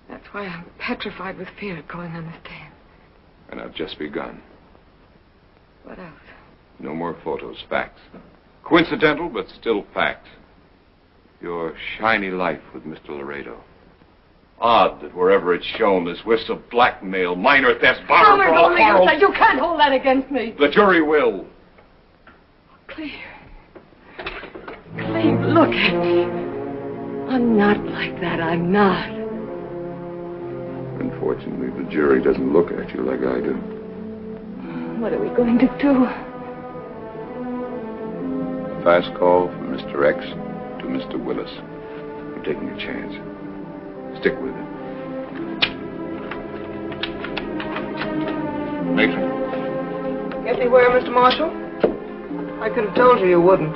That's why I'm petrified with fear of going on the stand. And I've just begun. What else? No more photos, facts. Coincidental, but still facts. Your shiny life with Mr. Laredo. Odd that wherever it's shown, this whiffs of blackmail, minor thefts, borrowed for all quarrels. You can't hold that against me. The jury will. Cleve. Cleve, look at me. I'm not like that. I'm not. Unfortunately, the jury doesn't look at you like I do. What are we going to do? Fast call from Mr. X to Mr. Willis. I'm taking a chance. Stick with it. Matron. Get me where, Mr. Marshall? I could have told you you wouldn't.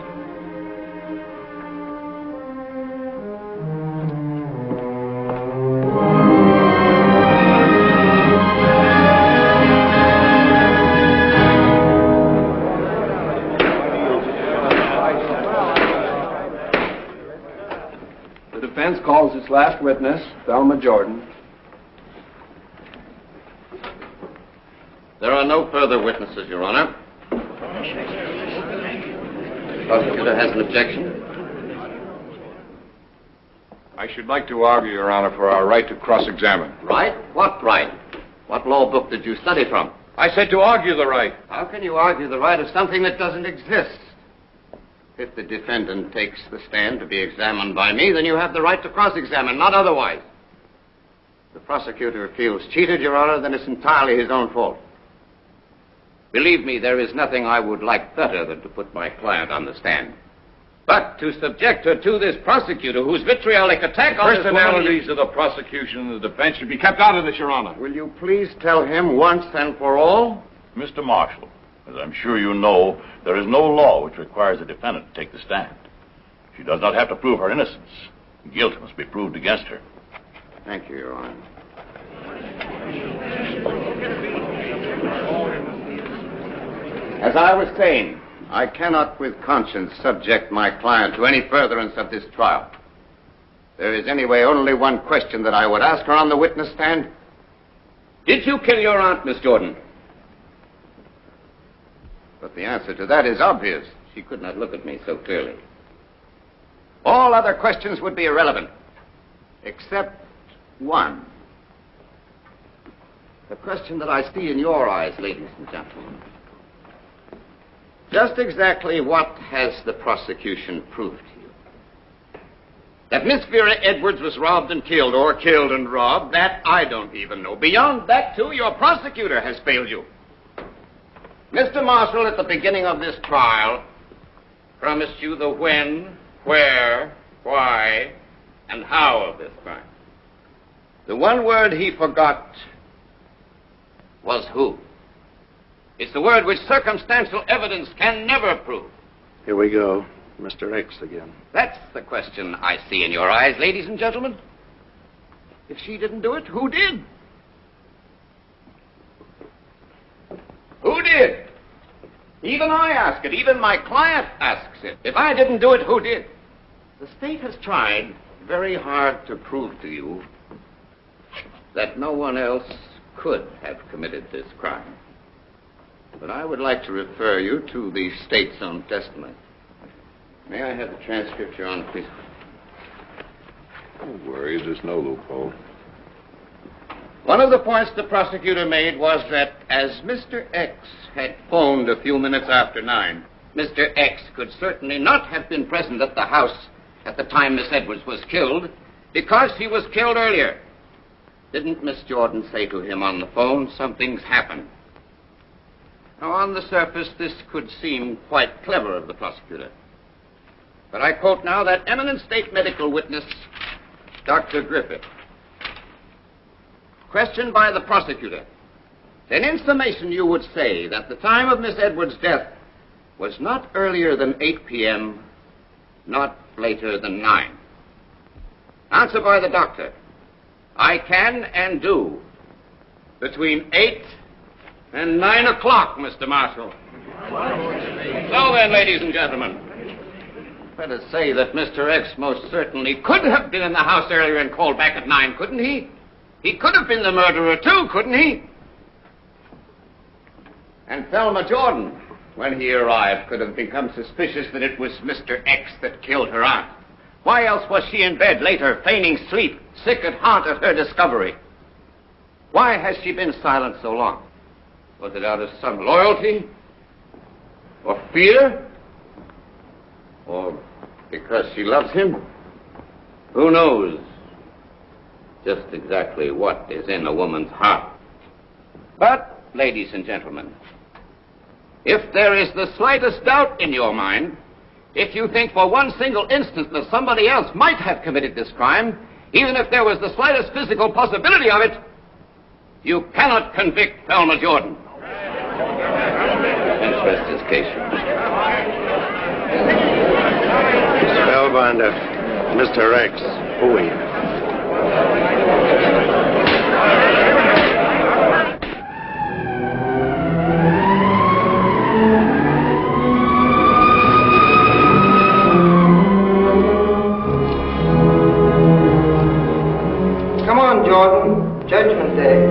Calls its last witness, Thelma Jordan. There are no further witnesses, Your Honor. The prosecutor has an objection. I should like to argue, Your Honor, for our right to cross-examine. Right? What right? What law book did you study from? I said to argue the right. How can you argue the right of something that doesn't exist? If the defendant takes the stand to be examined by me, then you have the right to cross-examine, not otherwise. If the prosecutor feels cheated, Your Honor, then it's entirely his own fault. Believe me, there is nothing I would like better than to put my client on the stand. But to subject her to this prosecutor whose vitriolic attack on personalities of the prosecution and the defense should be kept out of this, Your Honor. Will you please tell him once and for all? Mr. Marshall, as I'm sure you know, there is no law which requires a defendant to take the stand. She does not have to prove her innocence. Guilt must be proved against her. Thank you, Your Honor. As I was saying, I cannot with conscience subject my client to any furtherance of this trial. There is anyway only one question that I would ask her on the witness stand. Did you kill your aunt, Miss Jordan? But the answer to that is obvious. She could not look at me so clearly. All other questions would be irrelevant, except one. The question that I see in your eyes, ladies and gentlemen. Just exactly what has the prosecution proved to you? That Miss Vera Edwards was robbed and killed, or killed and robbed, that I don't even know. Beyond that, too, your prosecutor has failed you. Mr. Marshall, at the beginning of this trial, promised you the when, where, why, and how of this crime. The one word he forgot was who. It's the word which circumstantial evidence can never prove. Here we go. Mr. X again. That's the question I see in your eyes, ladies and gentlemen. If she didn't do it, who did? Who did? Even I ask it. Even my client asks it. If I didn't do it, who did? The state has tried very hard to prove to you that no one else could have committed this crime. But I would like to refer you to the state's own testimony. May I have the transcript, Your Honor, please? Don't worry, there's no loophole. One of the points the prosecutor made was that as Mr. X had phoned a few minutes after 9, Mr. X could certainly not have been present at the house at the time Miss Edwards was killed because he was killed earlier. Didn't Miss Jordan say to him on the phone, something's happened? Now, on the surface, this could seem quite clever of the prosecutor. But I quote now that eminent state medical witness, Dr. Griffith. Questioned by the prosecutor, then in summation you would say that the time of Miss Edwards' death was not earlier than 8 p.m., not later than 9. Answer by the doctor. I can and do between 8 and 9 o'clock, Mr. Marshall. So then, ladies and gentlemen, let us say that Mr. X most certainly could have been in the house earlier and called back at 9, couldn't he? He could have been the murderer, too, couldn't he? And Thelma Jordan, when he arrived, could have become suspicious that it was Mr. X that killed her aunt. Why else was she in bed later, feigning sleep, sick at heart at her discovery? Why has she been silent so long? Was it out of some loyalty? Or fear? Or because she loves him? Who knows just exactly what is in a woman's heart? But, ladies and gentlemen, if there is the slightest doubt in your mind, if you think for one single instant that somebody else might have committed this crime, even if there was the slightest physical possibility of it, you cannot convict Thelma Jordan. Let's rest his case. Spellbinder, Mr. X, who are you? Come on, Jordan. Judgment Day.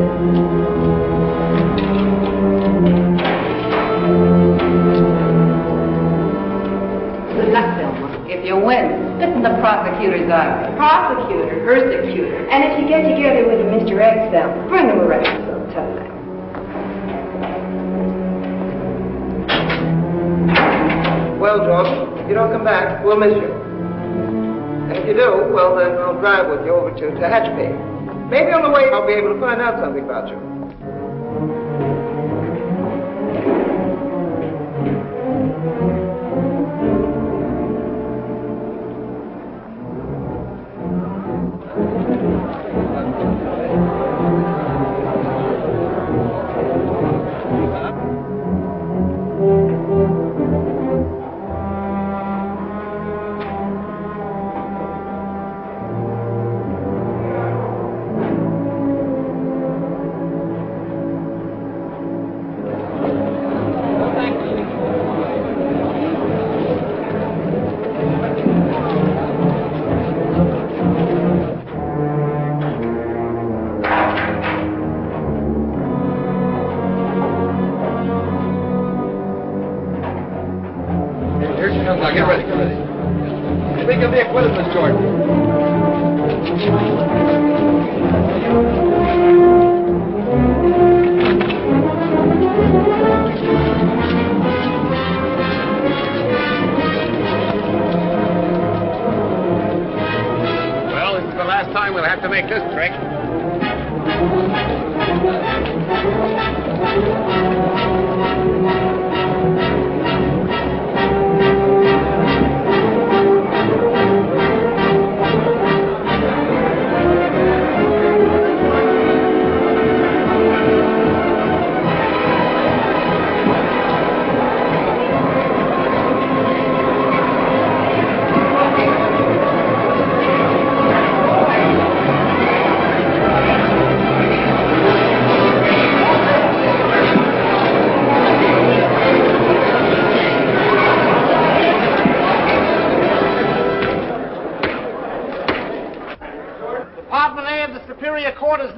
Good luck, Thelma. If you win, spit in the prosecutor's eye. Prosecutor, persecutor. And if you get together with Mr. X, Thelma, bring him around sometime. Well, Jordan, if you don't come back, we'll miss you. And if you do, well, then I'll drive with you over to Tehachapi. Maybe on the way I'll be able to find out something about you. Now, get ready, get ready. You think of the acquitted, Miss Jordan? Well, this is the last time we'll have to make this trick.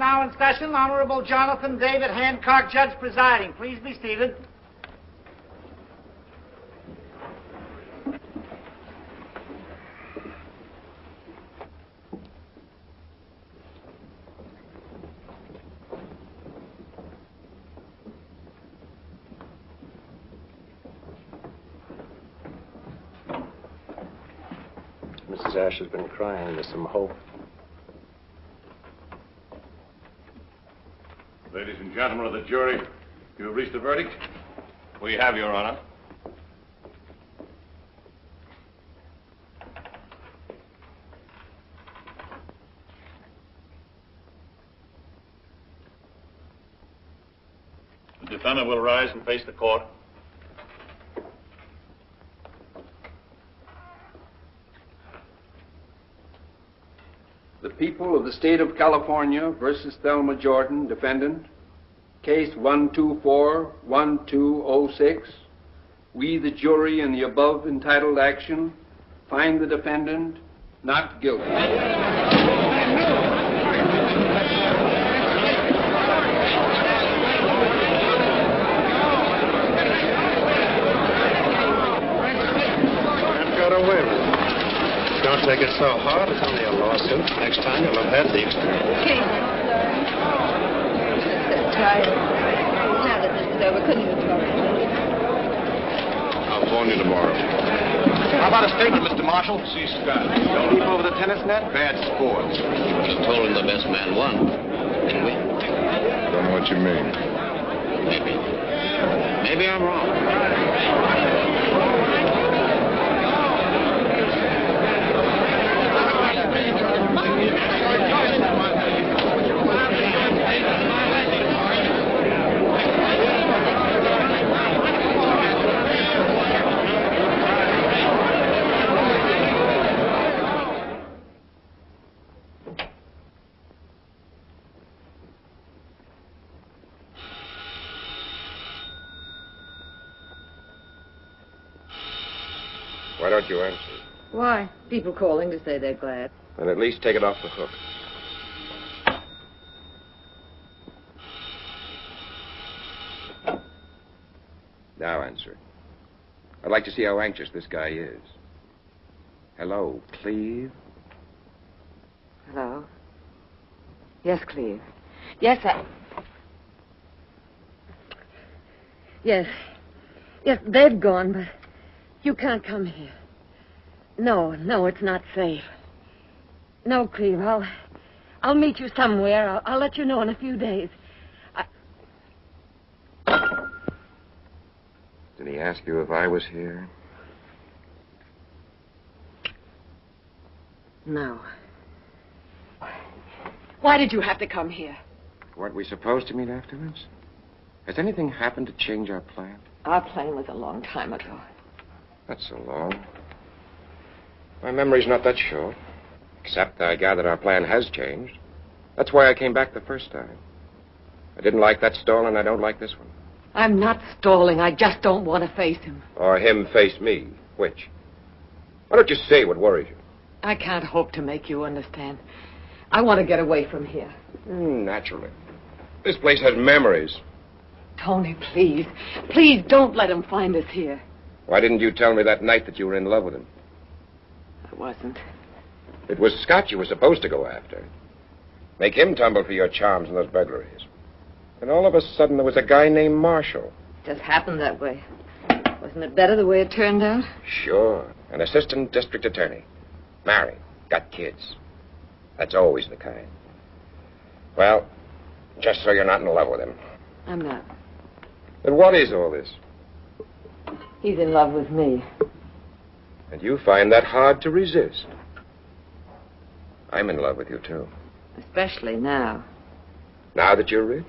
now in session. Honorable Jonathan David Hancock, judge presiding. Please be seated. Mrs. Ash has been crying. There's some hope. Ladies and gentlemen of the jury, you have reached a verdict? We have, Your Honor. The defendant will rise and face the court. The people of the state of California versus Thelma Jordan, defendant, case 124-1206. We, the jury, in the above entitled action, find the defendant not guilty. Got away with it. Don't take it so hard. It's only a lawsuit. Next time you'll have had the experience. King. I'm so tired. Now that this is over, couldn't you talk to me? I'll phone you tomorrow. How about a statement, Mr. Marshall? See Scott. Don't leap over the tennis net? Bad sports. Just told him the best man won, didn't we? Don't know what you mean. Maybe I'm wrong. Why don't you answer? Why? People calling to say they're glad. Then at least take it off the hook. Now answer. I'd like to see how anxious this guy is. Hello, Cleve? Hello? Yes, Cleve. Yes, Yes. Yes, they've gone, but you can't come here. No, it's not safe. No, Cleve, I'll meet you somewhere. I'll let you know in a few days. Did he ask you if I was here? No. Why did you have to come here? Weren't we supposed to meet afterwards? Has anything happened to change our plan? Our plan was a long time ago. Not so long. My memory's not that short. Except I gather our plan has changed. That's why I came back the first time. I didn't like that stall, and I don't like this one. I'm not stalling. I just don't want to face him. Or him face me. Which? Why don't you say what worries you? I can't hope to make you understand. I want to get away from here. Naturally. This place has memories. Tony, please. Please don't let him find us here. Why didn't you tell me that night that you were in love with him? I wasn't. It was Scott you were supposed to go after. Make him tumble for your charms and those burglaries. And all of a sudden there was a guy named Marshall. Just happened that way. Wasn't it better the way it turned out? Sure. An assistant district attorney. Married. Got kids. That's always the kind. Well, just so you're not in love with him. I'm not. Then what is all this? He's in love with me. And you find that hard to resist. I'm in love with you, too. Especially now. Now that you're rich?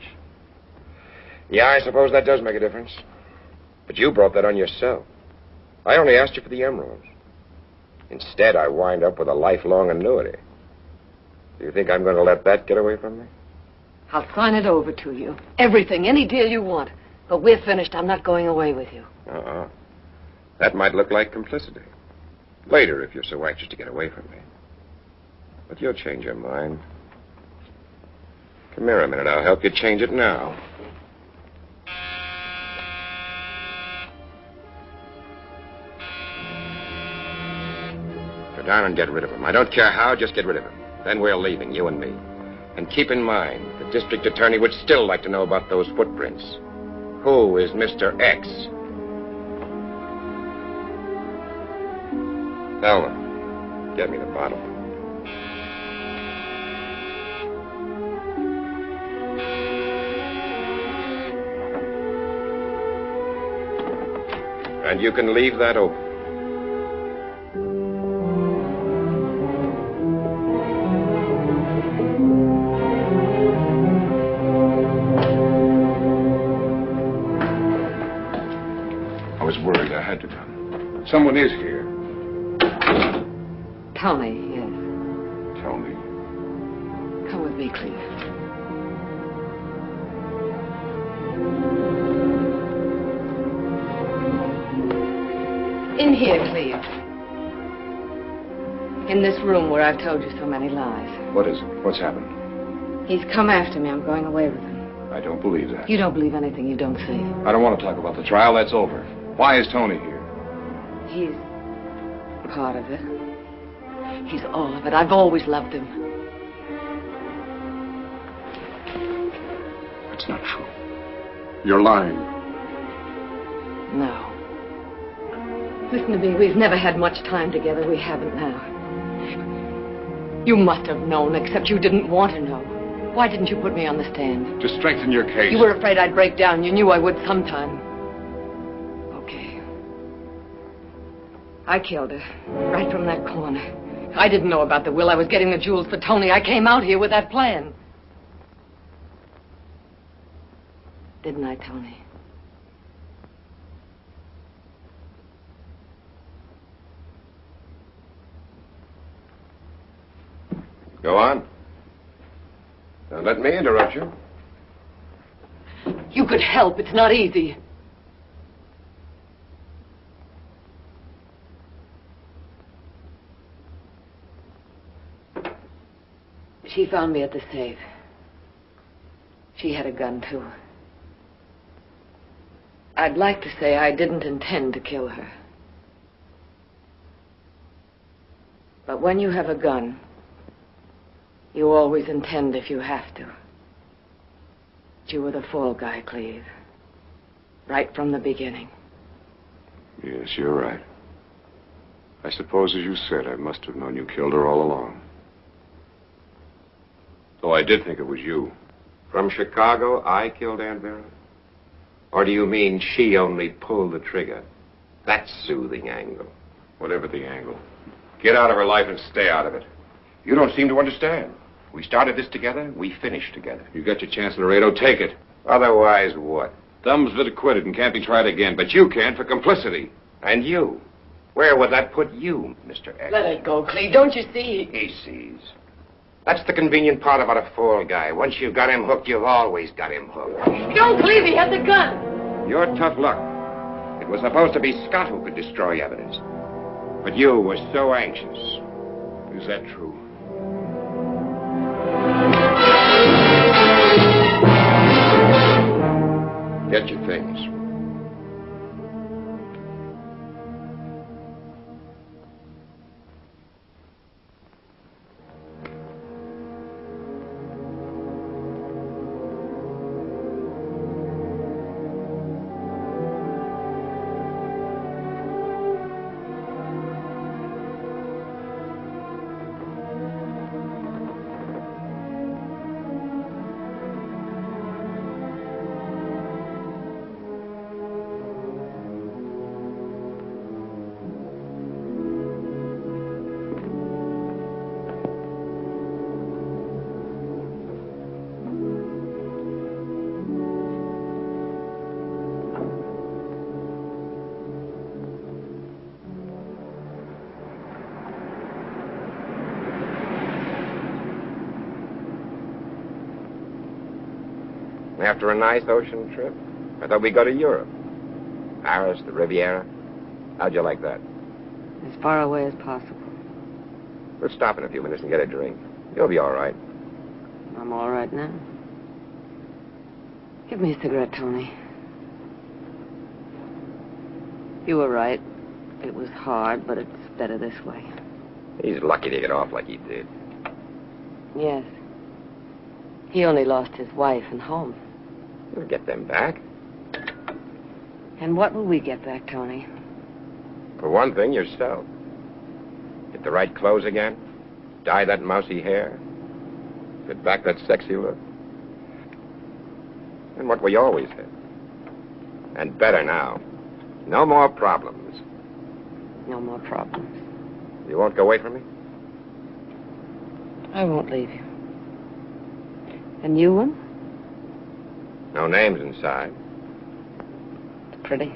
Yeah, I suppose that does make a difference. But you brought that on yourself. I only asked you for the emeralds. Instead, I wind up with a lifelong annuity. Do you think I'm going to let that get away from me? I'll sign it over to you. Everything, any deal you want. But we're finished. I'm not going away with you. That might look like complicity. Later, if you're so anxious to get away from me. But you'll change your mind. Come here a minute. I'll help you change it now. Go down and get rid of him. I don't care how, just get rid of him. Then we're leaving, you and me. And keep in mind, the district attorney would still like to know about those footprints. Who is Mr. X? Thelma, get me the bottle. And you can leave that open. I was worried. I had to come. Someone is here. Tony, yes. Tony. Come with me, Cleve. In here, Cleve. In this room where I've told you so many lies. What is it? What's happened? He's come after me. I'm going away with him. I don't believe that. You don't believe anything you don't see. I don't want to talk about the trial. That's over. Why is Tony here? He's part of it. He's all of it. I've always loved him. That's not true. You're lying. No. Listen to me. We've never had much time together. We haven't now. You must have known, except you didn't want to know. Why didn't you put me on the stand? To strengthen your case. You were afraid I'd break down. You knew I would sometime. Okay. I killed her. Right from that corner. I didn't know about the will. I was getting the jewels for Tony. I came out here with that plan. Didn't I, Tony? Go on. Don't let me interrupt you. You could help. It's not easy. She found me at the safe. She had a gun, too. I'd like to say I didn't intend to kill her. But when you have a gun, you always intend if you have to. But you were the fall guy, Cleve. Right from the beginning. Yes, you're right. I suppose, as you said, I must have known you killed her all along. Though I did think it was you. From Chicago, I killed Aunt Vera? Or do you mean she only pulled the trigger? That soothing angle. Whatever the angle. Get out of her life and stay out of it. You don't seem to understand. We started this together, we finished together. You got your chance, Laredo. Take it. Otherwise, what? Thumbsville acquitted and can't be tried again, but you can't for complicity. And you? Where would that put you, Mr. X? Let it go, Cleve. Don't you see? He sees. That's the convenient part about a fall guy. Once you've got him hooked, you've always got him hooked. Don't, Cleve. He had the gun. You're tough luck. It was supposed to be Scott who could destroy evidence. But you were so anxious. Is that true? Get your things. After a nice ocean trip? I thought we'd go to Europe. Paris, the Riviera. How'd you like that? As far away as possible. We'll stop in a few minutes and get a drink. You'll be all right. I'm all right now. Give me a cigarette, Tony. You were right. It was hard, but it's better this way. He's lucky to get off like he did. Yes. He only lost his wife and home. You'll get them back. And what will we get back, Tony? For one thing, yourself. Get the right clothes again. Dye that mousy hair. Get back that sexy look. And what we always had. And better now. No more problems. No more problems. You won't go away from me? I won't leave you. And you one? No names inside. Pretty.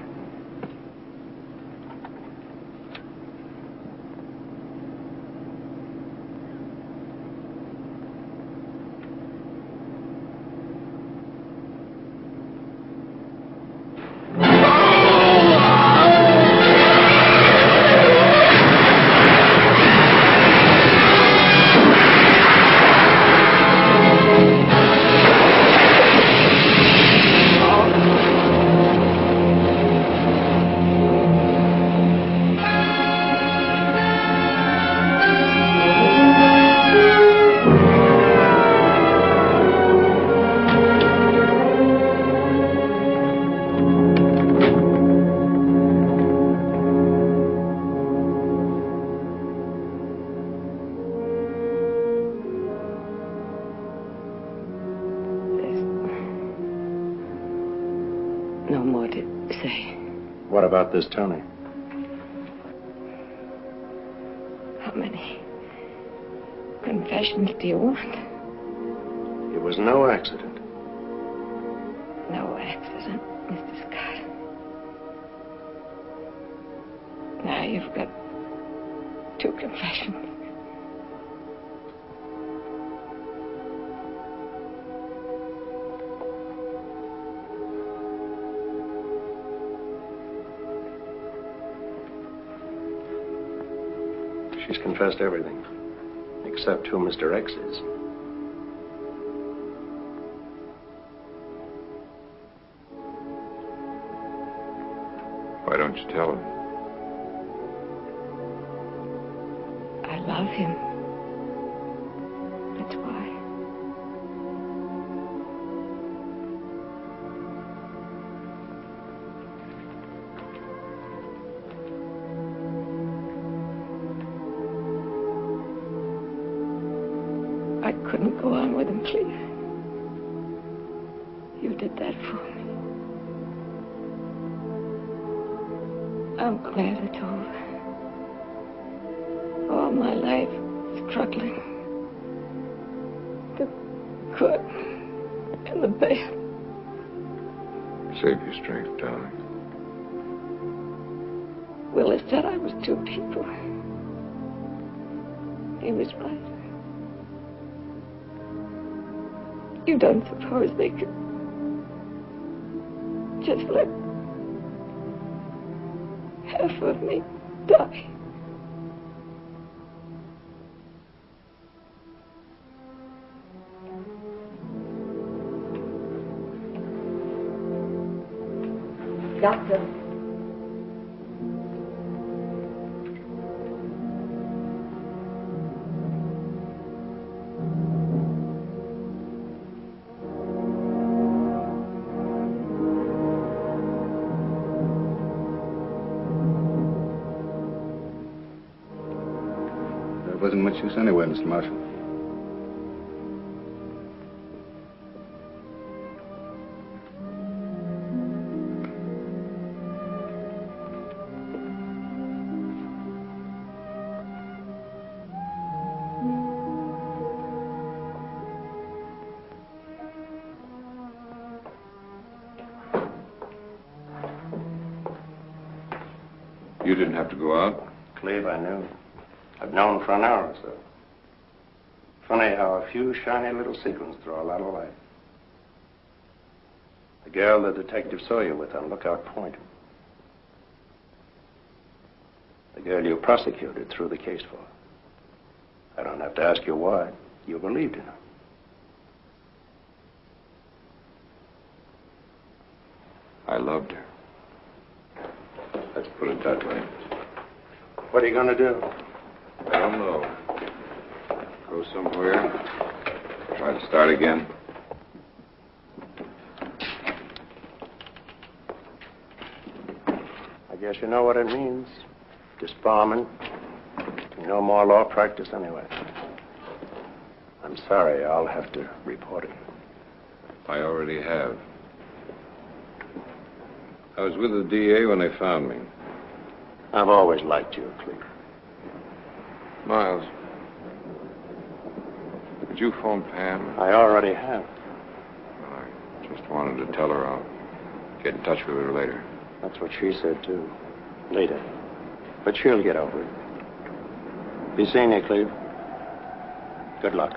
No more to say. What about this Tony? How many confessions do you want? It was no accident. No accident, Mr. Scott. Now you've got 2 confessions. She's confessed everything, except who Mr. X is. Why don't you tell her? I love him. That's why. I couldn't go on with him, Cleve. You did that for me. I'm glad it's over. All my life, struggling. The good and the bad. Save your strength, darling. Willis said I was 2 people. He was right. You don't suppose they could just let half of me die? Doctor. There wasn't much use anyway, Mr. Marshall. You didn't have to go out. Cleve, I knew. I've known for an hour or so. Funny how a few shiny little sequins throw a lot of light. The girl the detective saw you with on Lookout Point. The girl you prosecuted threw the case for. I don't have to ask you why. You believed in her. I loved her. Let's put it that way. What are you going to do? I don't know. Go somewhere. Try to start again. I guess you know what it means. Disbarment. No more law practice anyway. I'm sorry, I'll have to report it. I already have. I was with the DA when they found me. I've always liked you, Cleve. Miles, did you phone Pam? I already have. Well, I just wanted to tell her I'll get in touch with her later. That's what she said, too. Later. But she'll get over it. Be seeing you, Cleve. Good luck.